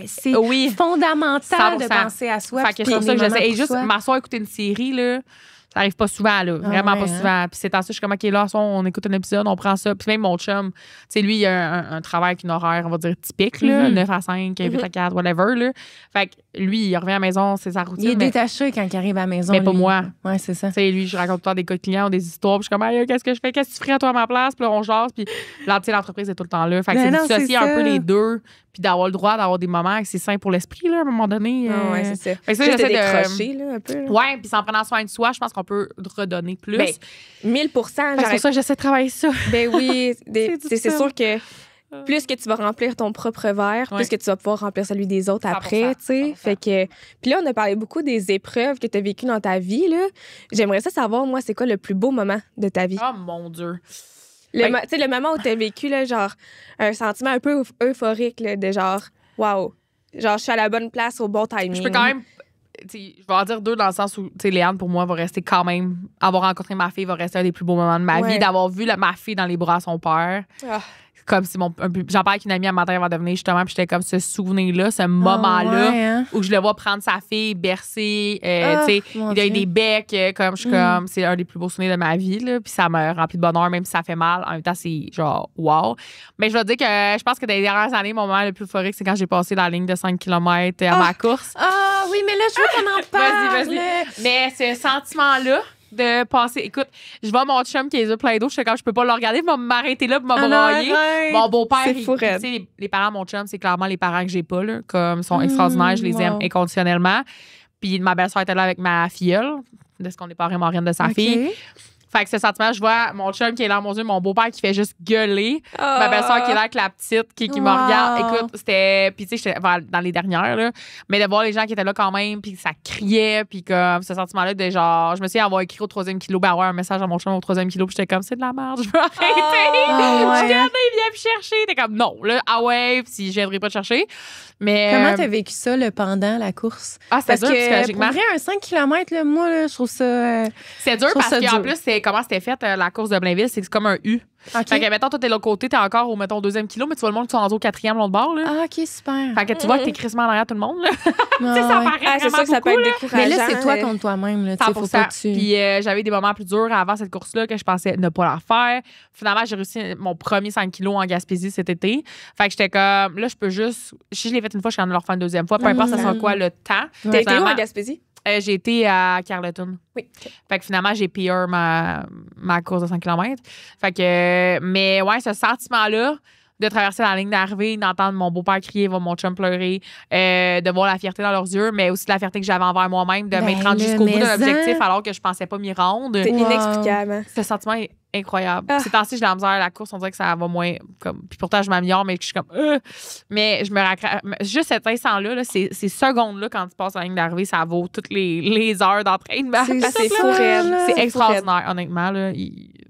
c'est fondamental de penser à soi. Fait que c'est pour ça que j'essaie. Et juste m'asseoir écouter une série, là, ça arrive pas souvent, là. Vraiment pas souvent. Puis c'est en ça, je suis comme, OK, là, on écoute un épisode, on prend ça. Puis même mon chum, tu sais, lui, il a un travail avec une horaire, on va dire, typique, là, 9 à 5, 8 à 4, whatever, là. Fait que lui, il revient à la maison, c'est sa routine. Il est détaché quand il arrive à la maison. Mais pas moi. Ouais, c'est ça. Tu sais, lui, je raconte tout le temps des cas de clients ou des histoires. Puis je suis comme, hey, qu'est-ce que je fais? Qu'est-ce que tu ferais à toi à ma place? Puis là, on jase. Puis là, tu sais, l'entreprise est tout le temps là. Fait que c'est dissocier un peu les deux. puis d'avoir le droit d'avoir des moments que c'est sain pour l'esprit, là, à un moment donné. Ouais, c'est ça. Fait que ça, Juste j'essaie décrocher, là, un peu. Là. Ouais, puis en prenant soin de soi, je pense qu'on peut redonner plus. Ben, 1000 C'est pour ça que j'essaie de travailler ça. Ben oui, c'est sûr que plus que tu vas remplir ton propre verre, plus que tu vas pouvoir remplir celui des autres après, tu sais. Fait que puis là on a parlé beaucoup des épreuves que tu as vécues dans ta vie là. J'aimerais ça savoir moi c'est quoi le plus beau moment de ta vie. Oh mon Dieu. Le moment où tu as vécu là genre un sentiment un peu euphorique là, de genre wow, genre je suis à la bonne place au bon timing. Je peux quand même je vais en dire 2 dans le sens où Léane pour moi va rester quand même avoir rencontré ma fille va rester un des plus beaux moments de ma vie, d'avoir vu ma fille dans les bras à son père. Comme si j'en parlais avec une amie à matin avant de venir justement, puis j'étais comme ce souvenir-là, ce moment-là où je le vois prendre sa fille, bercer, tu sais, il y a eu des becs, comme je suis comme c'est un des plus beaux souvenirs de ma vie là, puis ça me remplit de bonheur même si ça fait mal. En même temps, c'est genre wow. Mais je vais dire que je pense que dans les dernières années, mon moment le plus euphorique, c'est quand j'ai passé la ligne de 5 km à ma course. Ah oui, mais là je veux qu'on en parle. Vas-y. Mais ce sentiment-là de passer. Écoute, je vois mon chum qui est plein d'eau. Je sais quand je peux pas le regarder, il m'arrêter là pour m'abrailler. Mon beau-père, les parents de mon chum, c'est clairement les parents que j'ai pas, là. Comme ils sont extraordinaires, je les aime inconditionnellement. Puis ma belle-sœur était là avec ma filleule, de ce qu'on est parrain marraine de sa fille. Fait que ce sentiment, je vois mon chum qui est là dans mon yeux, mon beau-père qui fait juste gueuler, ma belle-sœur qui est là avec la petite qui me regarde. Écoute, c'était... Puis tu sais, j'étais dans les dernières, là. Mais de voir les gens qui étaient là quand même, puis ça criait, puis comme ce sentiment-là de genre... Je me suis avoir écrit au 3e kilo, ben avoir un message à mon chum au 3e kilo, puis j'étais comme, c'est de la merde, je veux arrêter. J'étais là, il vient me chercher. T'es comme, non, là, puis je viendrai pas te chercher. Mais... Comment t'as vécu ça, le pendant la course? Ah, c'est dur, psychologiquement. Pour vrai, un 5 km, là, moi, là, je trouve ça... c'est dur parce qu'en plus, comment c'était fait, la course de Blainville, c'est comme un U. Fait que, mettons, toi, t'es de l'autre côté, t'es encore au, mettons, 2e kilo, mais tu vois le monde qui sont rendus au 4e, l'autre bord, là. Ah, OK, super. Fait que tu vois que t'es crissement derrière tout le monde, là. Tu sais, ça paraît c'est ça que ça peut être décourageant. Mais là, c'est toi contre toi-même, là. 100%. Puis j'avais des moments plus durs avant cette course-là que je pensais ne pas la faire. Finalement, j'ai réussi mon premier 5 kilos en Gaspésie cet été. Fait que j'étais comme, là, je peux juste... Si je l'ai fait une fois, je suis en train de le refaire une deuxième fois. Peu importe ça sera quoi le temps. T'as été où en Gaspésie? J'ai été à Carleton. Oui. Fait que finalement, j'ai PR ma course de 5 km. Fait que, mais ouais, ce sentiment-là de traverser la ligne d'arrivée, d'entendre mon beau-père crier, voir mon chum pleurer, de voir la fierté dans leurs yeux, mais aussi de la fierté que j'avais envers moi-même, de m'être rendue jusqu'au bout de l'objectif alors que je pensais pas m'y rendre. C'est inexplicable. Ce sentiment est incroyable. Ces temps-ci, j'ai la misère à la course, on dirait que ça va moins. Puis pourtant, je m'améliore, mais je suis comme. Mais je me raccroche. Juste cet instant-là, là, ces secondes-là, quand tu passes la ligne d'arrivée, ça vaut toutes les heures d'entraînement. C'est fou, c'est extraordinaire, honnêtement. Là.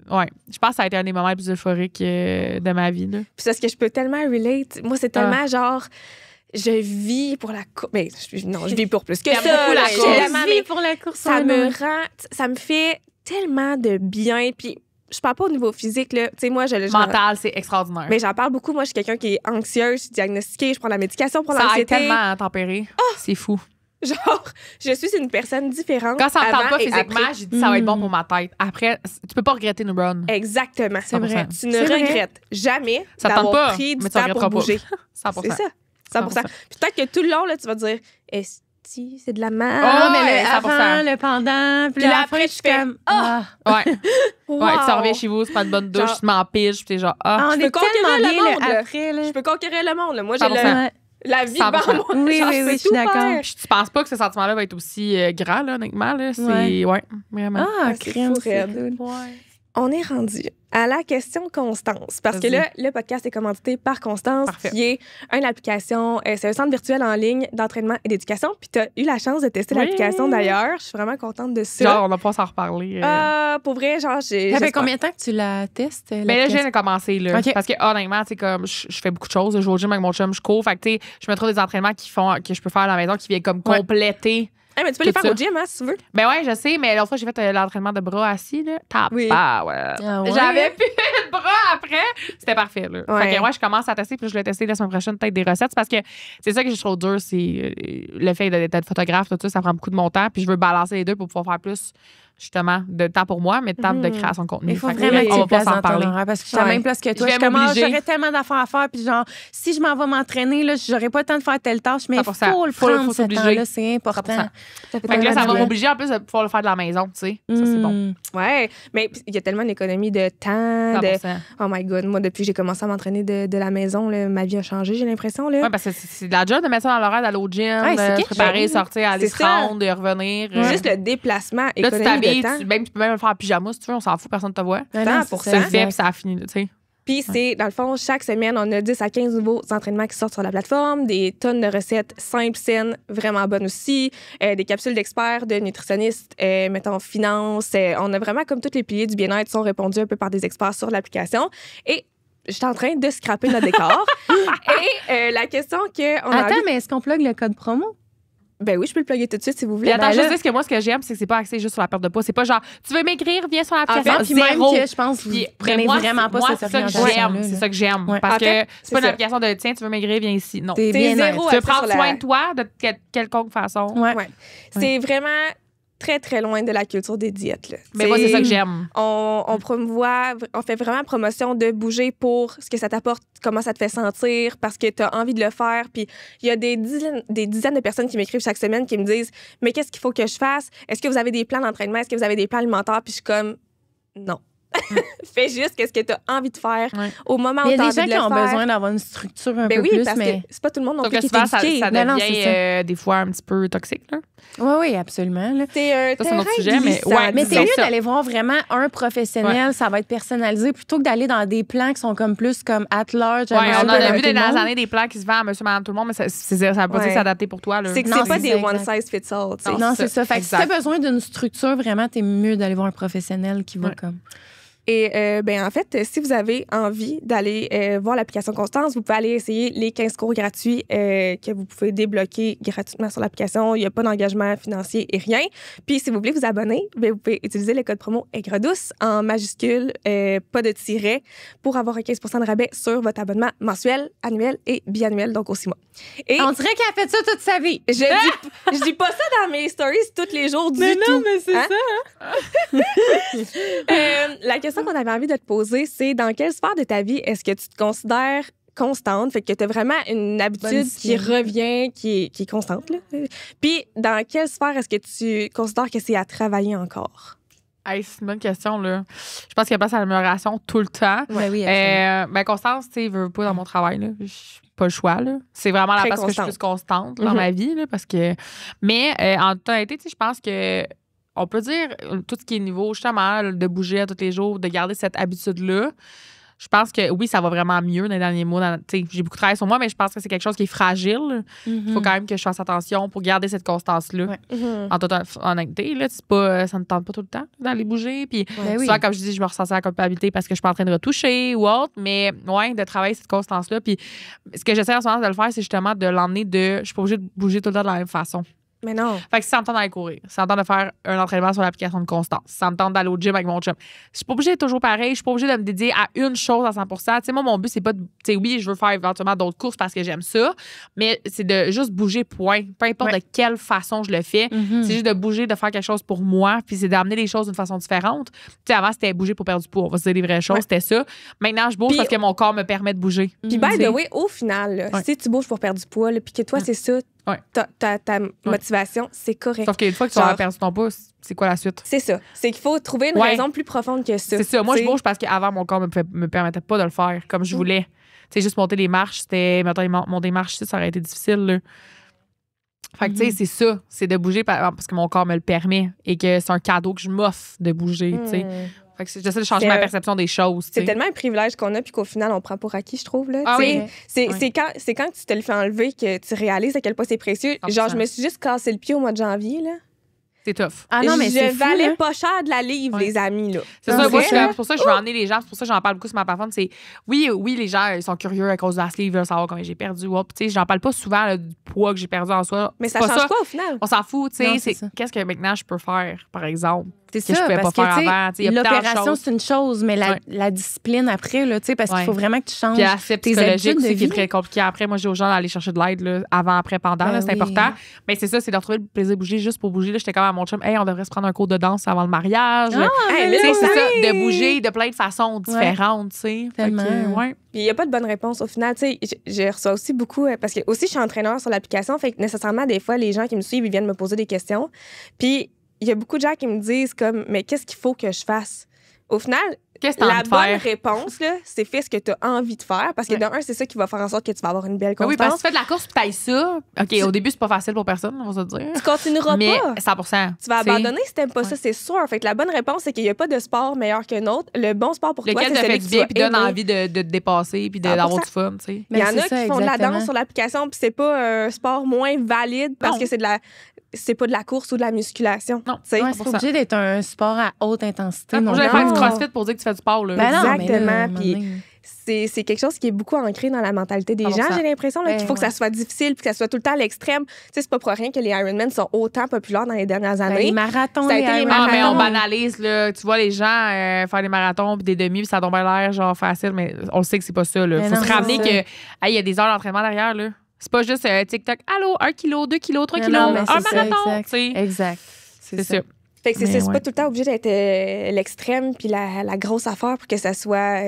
Ouais, je pense que ça a été un des moments les plus euphoriques de ma vie. Là. Puis c'est parce que je peux tellement relate. Moi, c'est tellement genre. Je vis pour la course. Mais non, je vis pour plus que ça. Je vis pour la course. Ça me rend. Ça me fait tellement de bien. Puis je parle pas au niveau physique, là. Tu sais, moi, mental, c'est extraordinaire. Mais j'en parle beaucoup. Moi, je suis quelqu'un qui est anxieuse, je suis diagnostiquée, je prends la médication pour l'anxiété. Ça aide tellement à tempérer. C'est fou. Genre, je suis une personne différente. Quand ça me tente pas physiquement, j'ai dit ça va être bon pour ma tête. Après, tu peux pas regretter une run. Exactement. C'est vrai. Tu ne regrettes jamais d'avoir pris du temps pour bouger. 100%. C'est ça. 100%. Puis peut-être que tout le long, là, tu vas te dire, si, c'est de la merde. Oh, mais avant, le pendant, puis là, après, je suis comme, Ouais. Ouais, tu reviens chez vous, tu prends une bonne douche, tu m'empiges, puis t'es genre, je peux conquérir le monde. Après, là. Je peux conquérir le monde. Moi, j'ai la vie devant moi. Oui, je suis d'accord. Puis tu penses pas que ce sentiment-là va être aussi grand, là, honnêtement. Là. C'est, vraiment. Ah, crème, c'est cool. On est rendu à la question Constance. Parce que là, le podcast est commandité par Constance, qui est une application, c'est un centre virtuel en ligne d'entraînement et d'éducation. Puis tu as eu la chance de tester l'application d'ailleurs. Je suis vraiment contente de ça. Genre, on va pas s'en reparler. Pour vrai, genre, j'ai. Ça fait combien de temps que tu la testes? Ben là, je viens de commencer, là. Okay. Parce que, honnêtement, tu sais, comme je fais beaucoup de choses. Je vais au gym avec mon chum, je cours. Fait que, tu sais, je me trouve des entraînements que je peux faire à la maison qui viennent comme compléter. Mais tu peux les faire au gym, hein, si tu veux. Ben ouais, je sais, mais l'autre fois, j'ai fait l'entraînement de bras assis, là. Ouais. J'avais plus de bras après. C'était parfait, là. Fait que je commence à tester, puis je vais tester la semaine prochaine peut-être des recettes. Parce que c'est ça que je trouve dur, c'est le fait d'être photographe, tout ça, ça prend beaucoup de mon temps, puis je veux balancer les deux pour pouvoir faire plus justement, de temps pour moi, mais de temps de création de contenu. Il faut vraiment que tu places dans ton horaire parce que je suis à la même place que toi. J'aurais tellement d'affaires à faire, puis genre, si je m'en vais m'entraîner, là, j'aurais pas le temps de faire telle tâche, mais il faut le prendre, ce temps-là, c'est important. Fait que là, ça va m'obliger en plus de pouvoir le faire de la maison, tu sais. Ça, c'est bon. Ouais, mais il y a tellement d'économies de temps. Oh my God, moi, depuis que j'ai commencé à m'entraîner de la maison, là, ma vie a changé, j'ai l'impression. Oui, parce que c'est de la job de mettre ça dans l'horaire, d'aller au gym, de préparer, sortir, aller se rendre, de revenir. Juste le déplacement économique de temps. Tu peux même le faire en pyjama si tu veux, on s'en fout, personne ne te voit. 100%. C'est fait, puis ça a fini, tu sais. Puis c'est, dans le fond, chaque semaine, on a 10 à 15 nouveaux entraînements qui sortent sur la plateforme, des tonnes de recettes simples, saines, vraiment bonnes aussi, des capsules d'experts, de nutritionnistes, mettons, finance. On a vraiment comme tous les piliers du bien-être sont répondus un peu par des experts sur l'application. Et je suis en train de scraper notre décor. Et la question qu'on a... Attends, mais est-ce qu'on plug le code promo? Ben oui, je peux le plugger tout de suite si vous voulez. Et attends, je sais ce que moi, ce que j'aime, c'est que c'est pas axé juste sur la perte de poids. C'est pas genre, tu veux maigrir, viens sur l'application. Puis même que je pense que vous prenez vraiment pas cette orientation-là. C'est ça que j'aime. Parce que c'est pas une application de tiens, tu veux maigrir, viens ici. Non. C'est zéro. Tu veux prendre soin de toi de quelconque façon. Ouais. C'est vraiment très, très loin de la culture des diètes. Là. Mais moi, c'est ça que j'aime. On promouvoit, on fait vraiment promotion de bouger pour ce que ça t'apporte, comment ça te fait sentir, parce que tu as envie de le faire. Puis il y a des dizaines de personnes qui m'écrivent chaque semaine qui me disent « Mais qu'est-ce qu'il faut que je fasse? Est-ce que vous avez des plans d'entraînement? Est-ce que vous avez des plans alimentaires? » Puis je suis comme « Non. » Fais juste ce que tu as envie de faire au moment où tu as envie de le faire. Il y a des gens qui ont besoin d'avoir une structure un peu plus, parce que c'est pas tout le monde non plus qui est éduqué. Ça devient des fois un petit peu toxique. Là. Oui, absolument. C'est un autre sujet, mais c'est mieux d'aller voir vraiment un professionnel, ça va être personnalisé, plutôt que d'aller dans des plans qui sont comme plus comme at large. Oui, on en a vu dans les années des plans qui se vendent à monsieur, madame, tout le monde, mais ça ne veut pas dire s'adapter pour toi. C'est que c'est pas des one size fits all. Non, c'est ça. Fait que si tu as besoin d'une structure, vraiment, t'es mieux d'aller voir un professionnel qui va comme... Et en fait, si vous avez envie d'aller voir l'application Constance, vous pouvez aller essayer les 15 cours gratuits que vous pouvez débloquer gratuitement sur l'application. Il n'y a pas d'engagement financier et rien. Puis, si vous voulez vous abonner, vous pouvez utiliser le code promo AIGREDOUCE en majuscule, pas de tiret, pour avoir un 15 de rabais sur votre abonnement mensuel, annuel et biannuel, donc aux 6 mois. Et on dirait qu'elle a fait ça toute sa vie. Je dis pas ça dans mes stories tous les jours du tout. Mais non, mais c'est ça. La question qu'on avait envie de te poser, c'est dans quelle sphère de ta vie est-ce que tu te considères constante, fait que tu as vraiment une habitude qui revient, qui est constante. Là. Puis, dans quelle sphère est-ce que tu considères que c'est à travailler encore? Hey, c'est une bonne question, là. Je pense qu'il y a place à l'amélioration tout le temps. Oui, Constance, tu sais, veut pas dans mon travail, là. Pas le choix, là. C'est vraiment la place que je suis plus constante dans ma vie, là, parce que... Mais, en toute honnêteté, tu sais, je pense que on peut dire tout ce qui est niveau, justement, de bouger à tous les jours, de garder cette habitude-là. Je pense que oui, ça va vraiment mieux dans les derniers mois. J'ai beaucoup travaillé sur moi, mais je pense que c'est quelque chose qui est fragile. Il faut quand même que je fasse attention pour garder cette constance-là. En toute honnêteté, là, ça ne me tente pas tout le temps d'aller bouger. Puis souvent, comme je dis, je me ressentais la culpabilité parce que je suis pas en train de retoucher ou autre. Mais ouais, de travailler cette constance-là. Puis ce que j'essaie en ce moment de le faire, c'est justement de l'emmener je suis pas obligée de bouger tout le temps de la même façon. Mais non. Fait que si ça me tente d'aller courir, si ça me tente de faire un entraînement sur l'application de Constance, si ça me tente d'aller au gym avec mon chum, je suis pas obligée d'être toujours pareil, je suis pas obligée de me dédier à une chose à 100%. Tu sais, moi, mon but, c'est pas de. Tu sais, oui, je veux faire éventuellement d'autres courses parce que j'aime ça, mais c'est de juste bouger, point. Peu importe de quelle façon je le fais, c'est juste de bouger, de faire quelque chose pour moi, puis c'est d'amener les choses d'une façon différente. Tu sais, avant, c'était bouger pour perdre du poids. On va se dire les vraies choses, c'était ça. Maintenant, je bouge parce que mon corps me permet de bouger. Puis, by the way, au final, si tu bouges pour perdre du poids, puis que toi, c'est ça, ta motivation, c'est correct. Sauf qu'une fois que tu as perdu ton poids, c'est quoi la suite? C'est ça. C'est qu'il faut trouver une raison plus profonde que ça. C'est ça. Moi, je bouge parce qu'avant, mon corps me permettait pas de le faire comme je voulais. Tu sais, juste monter les marches, monter les marches, ça aurait été difficile. Là. Fait que, tu sais, c'est ça. C'est de bouger parce que mon corps me le permet et que c'est un cadeau que je m'offre de bouger, tu sais. Fait que j'essaie de changer ma perception des choses. C'est tellement un privilège qu'on a puis qu'au final, on prend pour acquis, je trouve. Là. C'est quand tu te le fais enlever que tu réalises à quel point c'est précieux. 100%. Genre, je me suis juste cassé le pied au mois de janvier. Là. C'est tough. Ah non, mais je valais pas cher de la livre, les amis. Là. C'est ça, c'est pour ça que je veux emmener les gens. C'est pour ça que j'en parle beaucoup sur ma plateforme. C'est oui, les gens ils sont curieux à cause de la sleeve, ils veulent savoir combien j'ai perdu. J'en parle pas souvent là, du poids que j'ai perdu en soi. Mais ça change quoi au final? On s'en fout. Qu'est-ce que maintenant je peux faire, par exemple? C'est que je pouvais pas faire avant. L'opération, c'est une chose, mais la discipline après, là, parce qu'il faut vraiment que tu changes. Puis l'aspect psychologique aussi qui est très compliqué. Après, moi, j'ai aux gens d'aller chercher de l'aide là, avant, après, pendant. Là, c'est important. Mais c'est ça, c'est de retrouver le plaisir de bouger juste pour bouger. Là, j'étais comme à mon chum, on devrait se prendre un cours de danse avant le mariage. C'est ça, de bouger de plein de façons différentes. Tellement. Puis il n'y a pas de bonne réponse. Au final, tu sais, je reçois aussi beaucoup, parce que aussi, je suis entraîneur sur l'application. Fait que nécessairement, des fois, les gens qui me suivent, ils viennent me poser des questions. Puis il y a beaucoup de gens qui me disent comme, mais qu'est-ce qu'il faut que je fasse? Au final, la bonne réponse, là, c'est fais ce que tu as envie de faire. Parce que d'un, c'est ça qui va faire en sorte que tu vas avoir une belle constance. Oui, parce que tu fais de la course et tu ailles ça. OK, au début, c'est pas facile pour personne, on va se dire. Tu continueras mais pas. 100%. Tu vas abandonner si t'aimes pas ça, c'est sûr. Fait que la bonne réponse, c'est qu'il n'y a pas de sport meilleur qu'un autre. Le bon sport pour toi, c'est celui fait que du tu bien vas puis donne aimer. envie de te dépasser puis d'avoir du fun, tu sais. Il y en a qui font de la danse sur l'application puis c'est pas un sport moins valide parce que c'est pas de la course ou de la musculation. Non, c'est obligé d'être un sport à haute intensité. Non, j'allais faire du crossfit pour dire que tu fais du sport. Là. Exactement. Puis c'est quelque chose qui est beaucoup ancré dans la mentalité des gens, j'ai l'impression, qu'il faut que ça soit difficile puis que ça soit tout le temps à l'extrême. Tu sais, c'est pas pour rien que les Ironman sont autant populaires dans les dernières années. Les marathons, mais on banalise, là. Tu vois les gens faire des marathons puis des demi, puis ça tombe l'air genre facile, mais on sait que c'est pas ça. Là. Faut se ramener qu'il y a des heures d'entraînement derrière, là. C'est pas juste TikTok, allô, 1 kilo, 2 kilos, 3 kilos, un marathon. Exact. C'est ça. Fait que c'est pas tout le temps obligé d'être l'extrême puis la grosse affaire pour que ça soit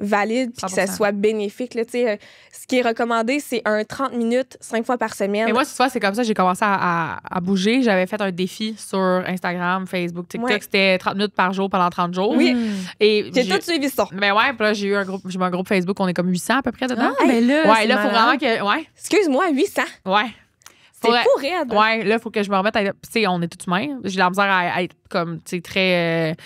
valide puis que ça soit bénéfique. Là, ce qui est recommandé, c'est un 30 minutes 5 fois par semaine. Mais moi, tu vois, c'est comme ça que j'ai commencé à bouger. J'avais fait un défi sur Instagram, Facebook, TikTok. C'était 30 minutes par jour pendant 30 jours. Oui. Et j'ai tout suivi ça. Mais puis là, j'ai eu un groupe Facebook. On est comme 800 à peu près dedans. Mais là, là, faut vraiment que... Excuse-moi, 800? Ouais. C'est fou raide. Ouais, là, il faut que je me remette à... Tu sais, on est tous humains. J'ai la misère à être comme, tu sais, très...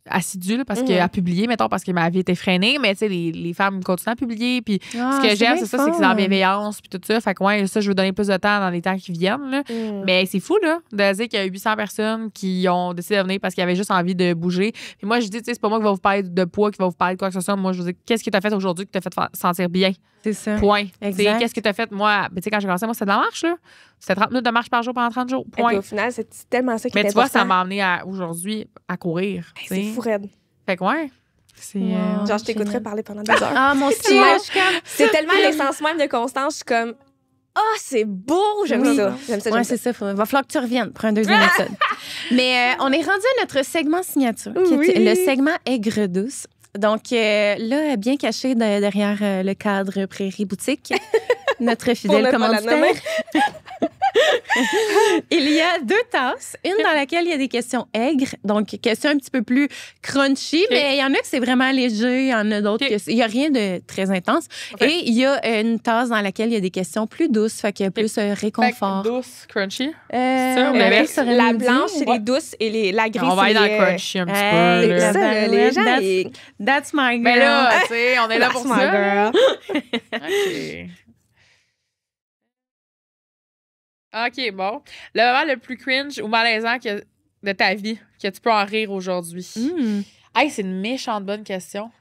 assidue parce qu'à publier, mettons, parce que ma vie était freinée, mais tu sais, les femmes continuent à publier. Puis ce que j'aime, c'est ça, c'est que c'est la bienveillance, puis tout ça. Fait que, ça, je veux donner plus de temps dans les temps qui viennent. Là. Mais c'est fou, là, de dire qu'il y a 800 personnes qui ont décidé de venir parce qu'ils avaient juste envie de bouger. Puis moi, je dis, tu sais, c'est pas moi qui va vous parler de poids, qui va vous parler de quoi que ce soit. Moi, je veux dire, qu'est-ce que tu as fait aujourd'hui qui t'a fait sentir bien? C'est ça. Point. Exact. Qu'est-ce que tu as fait? Moi, tu sais, quand j'ai commencé, moi, c'était de la marche, là. C'était 30 minutes de marche par jour pendant 30 jours. Point. Et au final, c'est tellement ça qui est important. Mais tu vois, ça important. m'a amené aujourd'hui à courir. C'est fou raide. Fait que c'est... genre, je t'écouterais parler pendant 2 heures. Ah, mon Dieu! C'est tellement l'essence même de Constance. Je suis comme, c'est beau! J'aime ça. Oui, c'est ça. Va falloir que tu reviennes pour un deuxième épisode. Mais on est rendu à notre segment signature, qui est le segment Aigre douce. Donc là, bien caché derrière le cadre Prairie Boutique, notre fidèle commanditaire. Il y a 2 tasses. Une dans laquelle il y a des questions aigres, donc questions un petit peu plus crunchy, mais il y en a que c'est vraiment léger, il y en a d'autres que il n'y a rien de très intense. Et il y a une tasse dans laquelle il y a des questions plus douces, fait qu'il y a plus réconfort. Fait douce, crunchy? La blanche, c'est les douces et la grise, on va aller dans le crunchy un petit peu. Ça, les gens, that's my girl. Mais là, tu sais, on est là pour ça. Girl. OK. OK, bon. Le moment le plus cringe ou malaisant de ta vie, que tu peux en rire aujourd'hui. Hey, c'est une méchante bonne question.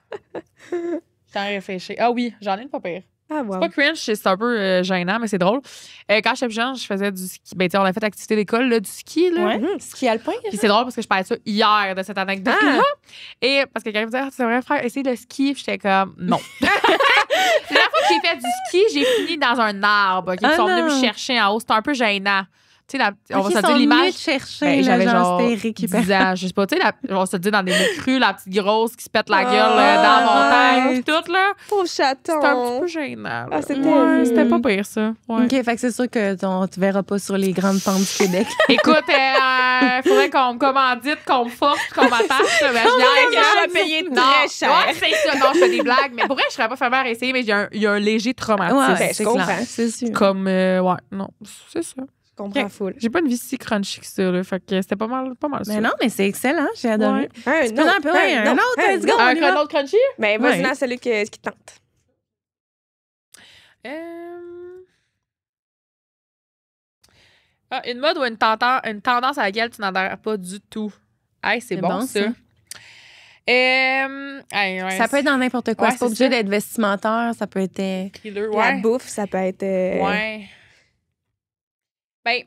T'en réfléchis. Ah oui, j'en ai une pas pire. Ah, wow. C'est pas cringe, c'est un peu gênant, mais c'est drôle. Quand j'étais plus jeune, je faisais du ski. Ben, tu sais, on a fait l'activité d'école, là, du ski, là. Ski alpin. Puis c'est drôle parce que je parlais de ça hier, de cette anecdote-là. Et parce que quelqu'un me disait, tu devrais faire essayer le ski. Puis j'étais comme, non. La fois que j'ai fait du ski, j'ai fini dans un arbre. Ils sont venus me chercher en haut. C'était un peu gênant. Tu sais, on va se dire l'image. Chercher, j'avais genre 10 récupéré. ans, je sais pas, tu sais, on va se dire dans des mots crus, la petite grosse qui se pète la gueule dans la montagne, pis tout, là. Pauvre chaton. C'était un petit peu gênant. Ah, c'était pas pire, ça. Ouais. OK, fait que c'est sûr que tu verras pas sur les grandes pentes du Québec. Écoute, faudrait qu'on me commandite, qu'on me force, qu'on m'attache. Je vais payer très cher. Ouais, c'est ça. Non, je fais des blagues. Mais pour vrai, je serais pas fameux à essayer, mais il y a un léger traumatisme. Ouais, je comprends. C'est sûr. Comme, non, c'est ça. Je comprends full. J'ai pas une vie si crunchy que ça, là. Fait que c'était pas mal Mais non, mais c'est excellent. J'ai adoré. Un autre, let's go. Un autre crunchy? Mais vas-y dans celui qui te tente. Une mode ou une tendance à laquelle tu n'adhères pas du tout. Hey, c'est bon, ça. Ça peut être dans n'importe quoi. C'est pas obligé d'être vestimentaire. Ça peut être... La bouffe, ça peut être... Ouais. Ben,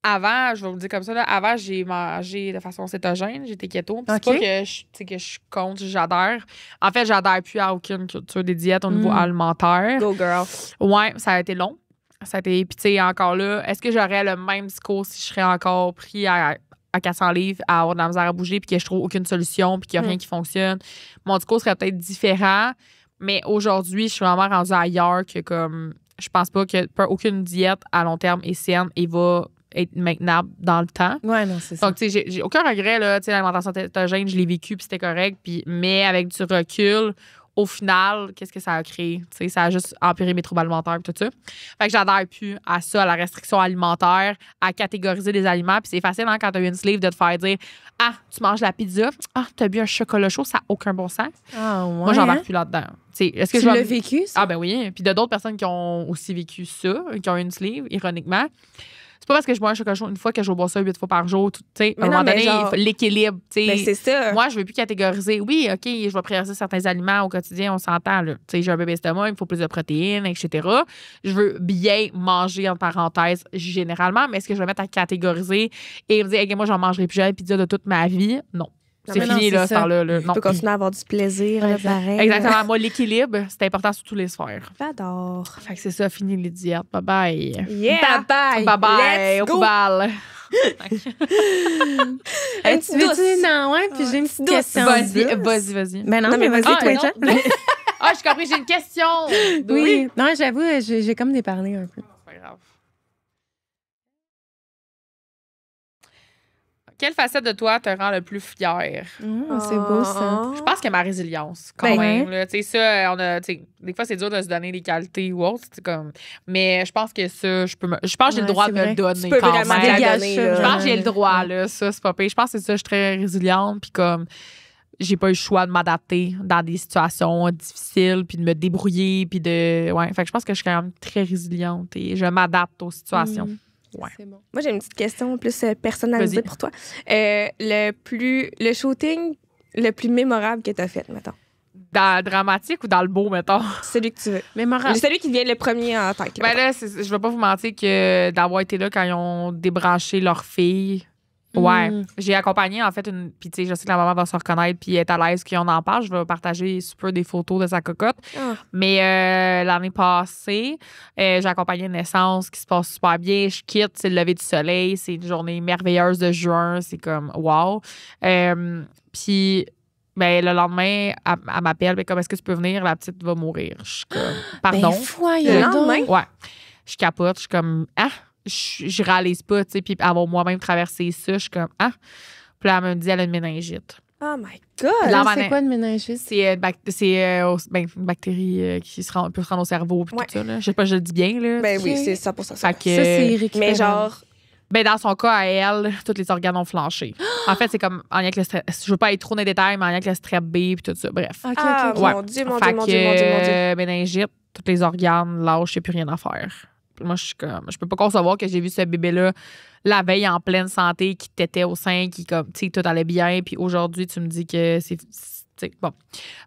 Avant, je vais vous le dire comme ça, là, avant, j'ai mangé de façon cétogène, j'étais keto. C'est pas que je compte, j'adhère. En fait, j'adhère plus à aucune culture des diètes au niveau alimentaire. Go girl. Ouais, ça a été long. Ça a été, puis tu sais, encore là, est-ce que j'aurais le même discours si je serais encore pris à 400 livres, à avoir de la misère à bouger, puis que je trouve aucune solution, puis qu'il n'y a rien qui fonctionne? Mon discours serait peut-être différent, mais aujourd'hui, je suis vraiment rendue ailleurs que comme, je pense pas que aucune diète à long terme est saine et va être maintenable dans le temps. Ouais, non, c'est ça. Donc, tu sais, j'ai aucun regret, là. Tu sais, l'alimentation cétogène, je l'ai vécu, puis c'était correct. Puis, mais avec du recul, au final, qu'est-ce que ça a créé? Tu sais, ça a juste empiré mes troubles alimentaires et tout ça. Fait que j'adhère plus à ça, à la restriction alimentaire, à catégoriser les aliments. Puis c'est facile, hein, quand t'as une sleeve, de te faire dire « Ah, tu manges la pizza. Ah, t'as bu un chocolat chaud. Ça n'a aucun bon sens. » Ah, ouais. Moi, j'embarque plus là-dedans. Est-ce que tu l'as vécu, ça? Ah, ben oui. Puis de d'autres personnes qui ont aussi vécu ça, qui ont une sleeve, ironiquement. C'est pas parce que je bois un chocolat chaud une fois que je bois ça 8 fois par jour. À un moment donné, genre, l'équilibre. Ben c'est ça. Moi, je veux plus catégoriser. Oui, OK, je vais prioriser certains aliments au quotidien, on s'entend. J'ai un bébé estomac, il me faut plus de protéines, etc. Je veux bien manger, en parenthèse, généralement, mais est-ce que je vais mettre à catégoriser et me dire, hey, moi, j'en mangerai plus jamais pizza de toute ma vie? Non. C'est fini, là, ce temps-là. Tu peux continuer à avoir du plaisir, là, pareil. Exactement. Moi, l'équilibre, c'est important sur tous les sphères. J'adore. Fait que c'est ça, fini les diètes. Bye-bye. Yeah! Bye-bye. Bye-bye. Au poubelle. Tu veux-tu? Non, ouais, puis j'ai une petite question. Vas-y. Ben non, mais vas-y, toi, Ah, j'ai compris, j'ai une question. Oui. Non, j'avoue, j'ai comme déparlé un peu. C'est pas grave. Quelle facette de toi te rend le plus fière? C'est beau, ça. Je pense que ma résilience, quand même. Là, ça, des fois, c'est dur de se donner des qualités ou autres. Comme, mais je pense que ça, je pense que j'ai le droit de me le donner. Tu peux quand vraiment même. je pense que j'ai le droit, là, ça, c'est pas pire. Je pense que c'est ça, je suis très résiliente. Puis comme, j'ai pas eu le choix de m'adapter dans des situations difficiles, puis de me débrouiller, puis de. Ouais, fait que je pense que je suis quand même très résiliente et je m'adapte aux situations. Ouais. C'est bon. Moi, j'ai une petite question plus personnalisée pour toi. Le shooting le plus mémorable que tu as fait, mettons. Dans le dramatique ou dans le beau, mettons? Celui que tu veux. Mémorable. Celui qui vient le premier en tête. Ben là, je vais pas vous mentir que d'avoir été là quand ils ont débranché leur fille. Ouais. J'ai accompagné, en fait, puis tu sais, je sais que la maman va se reconnaître puis être à l'aise qu'on en parle. Je vais partager super des photos de sa cocotte. Mais l'année passée, j'ai accompagné une naissance qui se passe super bien. Je quitte, c'est le lever du soleil. C'est une journée merveilleuse de juin. C'est comme, wow. Puis, ben, le lendemain, elle m'appelle. Ben, comme, est-ce que tu peux venir? La petite va mourir. Je suis comme, pardon. Le lendemain? Ouais. Je capote. Je suis comme, ah! Je réalise pas, tu sais, puis avoir moi-même traversé ça, je suis comme, ah. Puis là, elle me dit, elle a une méningite. Oh my God! C'est quoi une méningite? C'est une bactérie qui peut se rendre au cerveau, puis tout ça, là. Je sais pas, je le dis bien, là. Ben oui, c'est 100% ça. Ça, c'est récupérable. Mais genre... Ben, dans son cas, à elle, tous les organes ont flanché. En fait, c'est comme en lien avec le strep. Je veux pas être trop dans les détails, mais en lien avec le strep B puis tout ça. Bref. OK. Mon Dieu, mon Dieu. Méningite, tous les organes lâchent, il n'y a plus rien à faire. Moi, je suis comme, je peux pas concevoir que j'ai vu ce bébé-là la veille en pleine santé, qui tétait au sein, qui, comme, tu sais, tout allait bien. Puis aujourd'hui, tu me dis que c'est bon.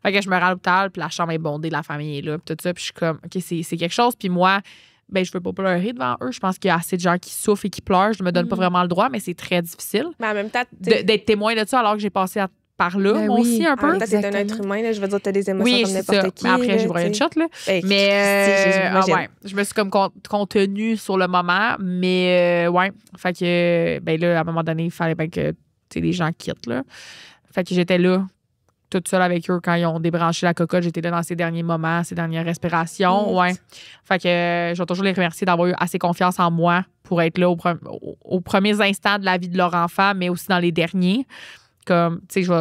Fait que je me rends à l'hôpital, puis la chambre est bondée, la famille est là, puis tout ça. Puis je suis comme, OK, c'est quelque chose. Puis moi, ben, je veux pas pleurer devant eux. Je pense qu'il y a assez de gens qui souffrent et qui pleurent. Je me donne pas vraiment le droit, mais c'est très difficile. Mais en même temps, d'être témoin de ça alors que j'ai passé par là, ben moi aussi, un peu. C'est un être humain, là, je veux dire, t'as des émotions comme n'importe qui. Mais après, j'ai broyé une shot, là. Mais je me suis comme contenue sur le moment, mais ouais. Fait que, ben là, à un moment donné, il fallait bien que les gens quittent, là. Fait que j'étais là, toute seule avec eux quand ils ont débranché la cocotte. J'étais là dans ces derniers moments, ces dernières respirations. Ouais. Fait que je vais toujours les remercier d'avoir eu assez confiance en moi pour être là aux premiers instants de la vie de leur enfant, mais aussi dans les derniers. Comme, tu sais,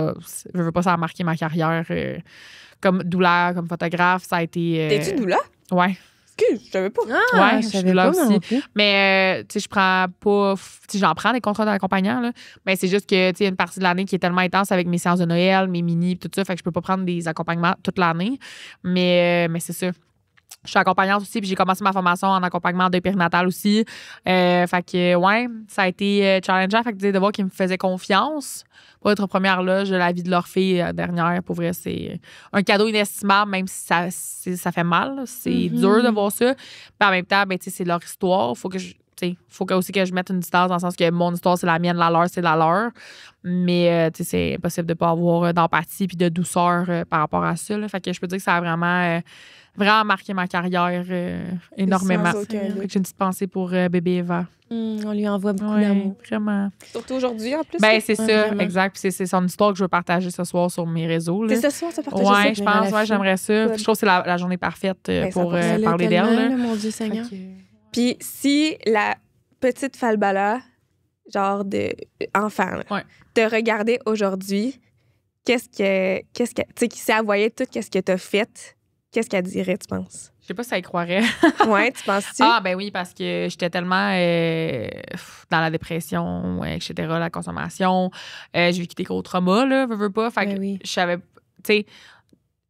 je veux pas ça marquer ma carrière comme doula, comme photographe. Ça a été. T'es-tu doula? Ouais. Excuse, je savais pas. Ouais, je suis doula aussi. Mais, tu sais, je prends pas. Tu sais, j'en prends des contrats d'accompagnant, là. Mais c'est juste que, tu sais, il y a une partie de l'année qui est tellement intense avec mes séances de Noël, mes mini, tout ça. Fait que je peux pas prendre des accompagnements toute l'année. Mais c'est ça. Je suis accompagnante aussi, puis j'ai commencé ma formation en accompagnement de périnatal aussi. Fait que, ouais, ça a été challengeant. Fait que de voir qu'ils me faisaient confiance pour être première loge de la vie de leur fille dernière. Pour vrai, c'est un cadeau inestimable, même si ça fait mal. C'est dur de voir ça. Puis en même temps, ben, c'est leur histoire. Faut que il faut aussi que je mette une distance dans le sens que mon histoire, c'est la mienne, la leur, c'est la leur. Mais c'est impossible de ne pas avoir d'empathie puis de douceur par rapport à ça. Là. Fait que je peux dire que ça a vraiment marqué ma carrière énormément. J'ai une petite pensée pour bébé Eva. On lui envoie beaucoup d'amour. Vraiment. Surtout aujourd'hui, en plus. Ben, c'est ça, vraiment. Exact. Puis c'est son histoire que je veux partager ce soir sur mes réseaux. C'est ce soir, ça partage ça? Oui, je pense. J'aimerais ça. Je trouve que c'est la journée parfaite pour parler d'elle. Mon Dieu Seigneur. Puis si la petite Falbala, genre de enfant, te regardait aujourd'hui, qu'est-ce que tu sais, si elle voyait tout ce que tu as fait, qu'est-ce qu'elle dirait, tu penses? Je sais pas si elle y croirait. Ouais, tu penses-tu? Ah, ben oui, parce que j'étais tellement dans la dépression, etc., la consommation. J'ai vécu des gros traumas, là, veux pas. Fait que je savais, tu sais,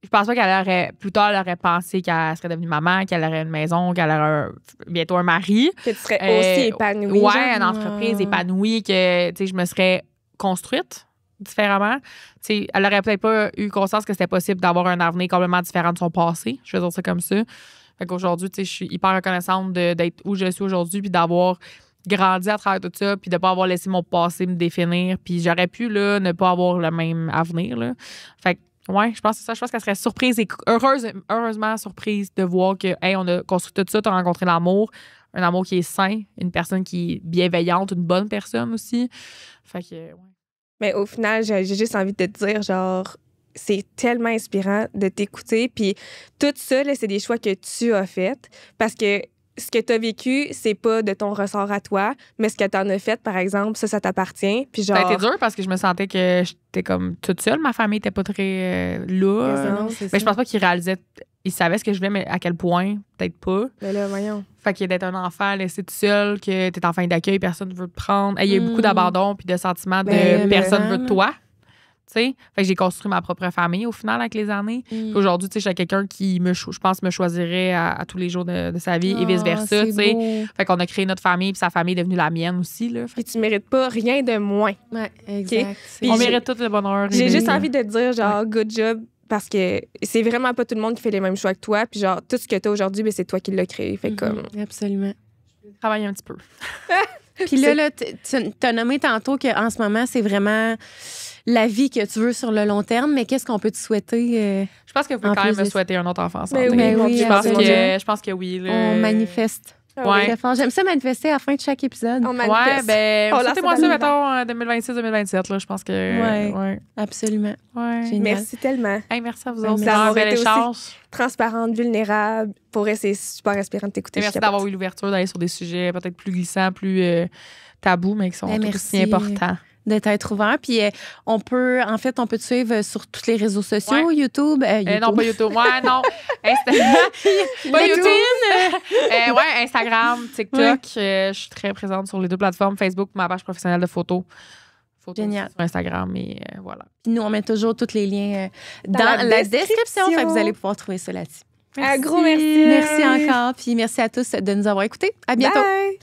je pense pas qu'elle aurait, plus tard, elle aurait pensé qu'elle serait devenue maman, qu'elle aurait une maison, qu'elle aurait bientôt un mari. Que tu serais aussi épanouie. Ouais, une entreprise épanouie, que, tu sais, je me serais construite différemment. T'sais, elle aurait peut-être pas eu conscience que c'était possible d'avoir un avenir complètement différent de son passé. Je vais dire ça comme ça. Fait qu'aujourd'hui, je suis hyper reconnaissante d'être où je suis aujourd'hui puis d'avoir grandi à travers tout ça puis de pas avoir laissé mon passé me définir. Puis j'aurais pu là, ne pas avoir le même avenir. Là. Fait que, ouais, je pense que c'est ça. Je pense qu'elle serait surprise et heureusement surprise de voir que, hey, on a construit tout ça, tu as rencontré l'amour. Un amour qui est sain, une personne qui est bienveillante, une bonne personne aussi. Fait que, ouais. Mais au final, j'ai juste envie de te dire, genre, c'est tellement inspirant de t'écouter. Puis tout ça, là, c'est des choix que tu as faits. Parce que ce que tu as vécu, c'est pas de ton ressort à toi, mais ce que tu en as fait, par exemple, ça t'appartient. Puis genre... Ça a été dur parce que je me sentais que j'étais comme toute seule. Ma famille était pas très là. Mais je pense pas qu'ils réalisaient... Ils savaient ce que je voulais, mais à quel point, peut-être pas. Mais là, voyons. Fait qu'il y a d'être un enfant laissé tout seul, que t'es en fin d'accueil, personne ne veut te prendre. Il y a eu beaucoup d'abandon puis de sentiments de personne ne veut de toi. Fait que j'ai construit ma propre famille au final avec les années. Aujourd'hui, j'ai quelqu'un qui, je pense, me choisirait à tous les jours de sa vie et vice-versa. Fait qu'on a créé notre famille puis sa famille est devenue la mienne aussi. Là. Puis tu mérites pas rien de moins. Ouais, exact. On mérite tout le bonheur. J'ai juste envie de te dire, genre, good job. Parce que c'est vraiment pas tout le monde qui fait les mêmes choix que toi. Puis genre, tout ce que t'as aujourd'hui, ben, c'est toi qui l'as créé. Fait comme... Absolument. Je travaille un petit peu. Puis là tu as nommé tantôt qu'en ce moment, c'est vraiment la vie que tu veux sur le long terme. Mais qu'est-ce qu'on peut te souhaiter? Je pense qu'il faut quand même me souhaiter un autre enfant. Oui, je pense que oui. Là. On manifeste. Ouais. J'aime ça manifester à la fin de chaque épisode. On manifeste. Ouais, ben, souhaitez-moi ça, mettons, 2026-2027. Là, je pense que. Ouais. Absolument. Ouais. Génial. Merci tellement. Hey, merci à vous autres. D'avoir bel été échange. Transparente, vulnérable. Pour vrai, c'est super inspirant de t'écouter. Merci d'avoir eu l'ouverture d'aller sur des sujets peut-être plus glissants, plus tabous, mais qui sont aussi importants. De t'être ouvert. Puis on peut te suivre sur tous les réseaux sociaux, YouTube. Non, pas YouTube. Ouais, non. Pas YouTube. Instagram, TikTok. Je suis très présente sur les deux plateformes. Facebook, ma page professionnelle de photos. Génial. Sur Instagram, et voilà. Puis nous, on met toujours tous les liens dans la description. Fait que vous allez pouvoir trouver ça là-dessus. Un gros merci. Merci encore. Puis merci à tous de nous avoir écoutés. À bientôt. Bye.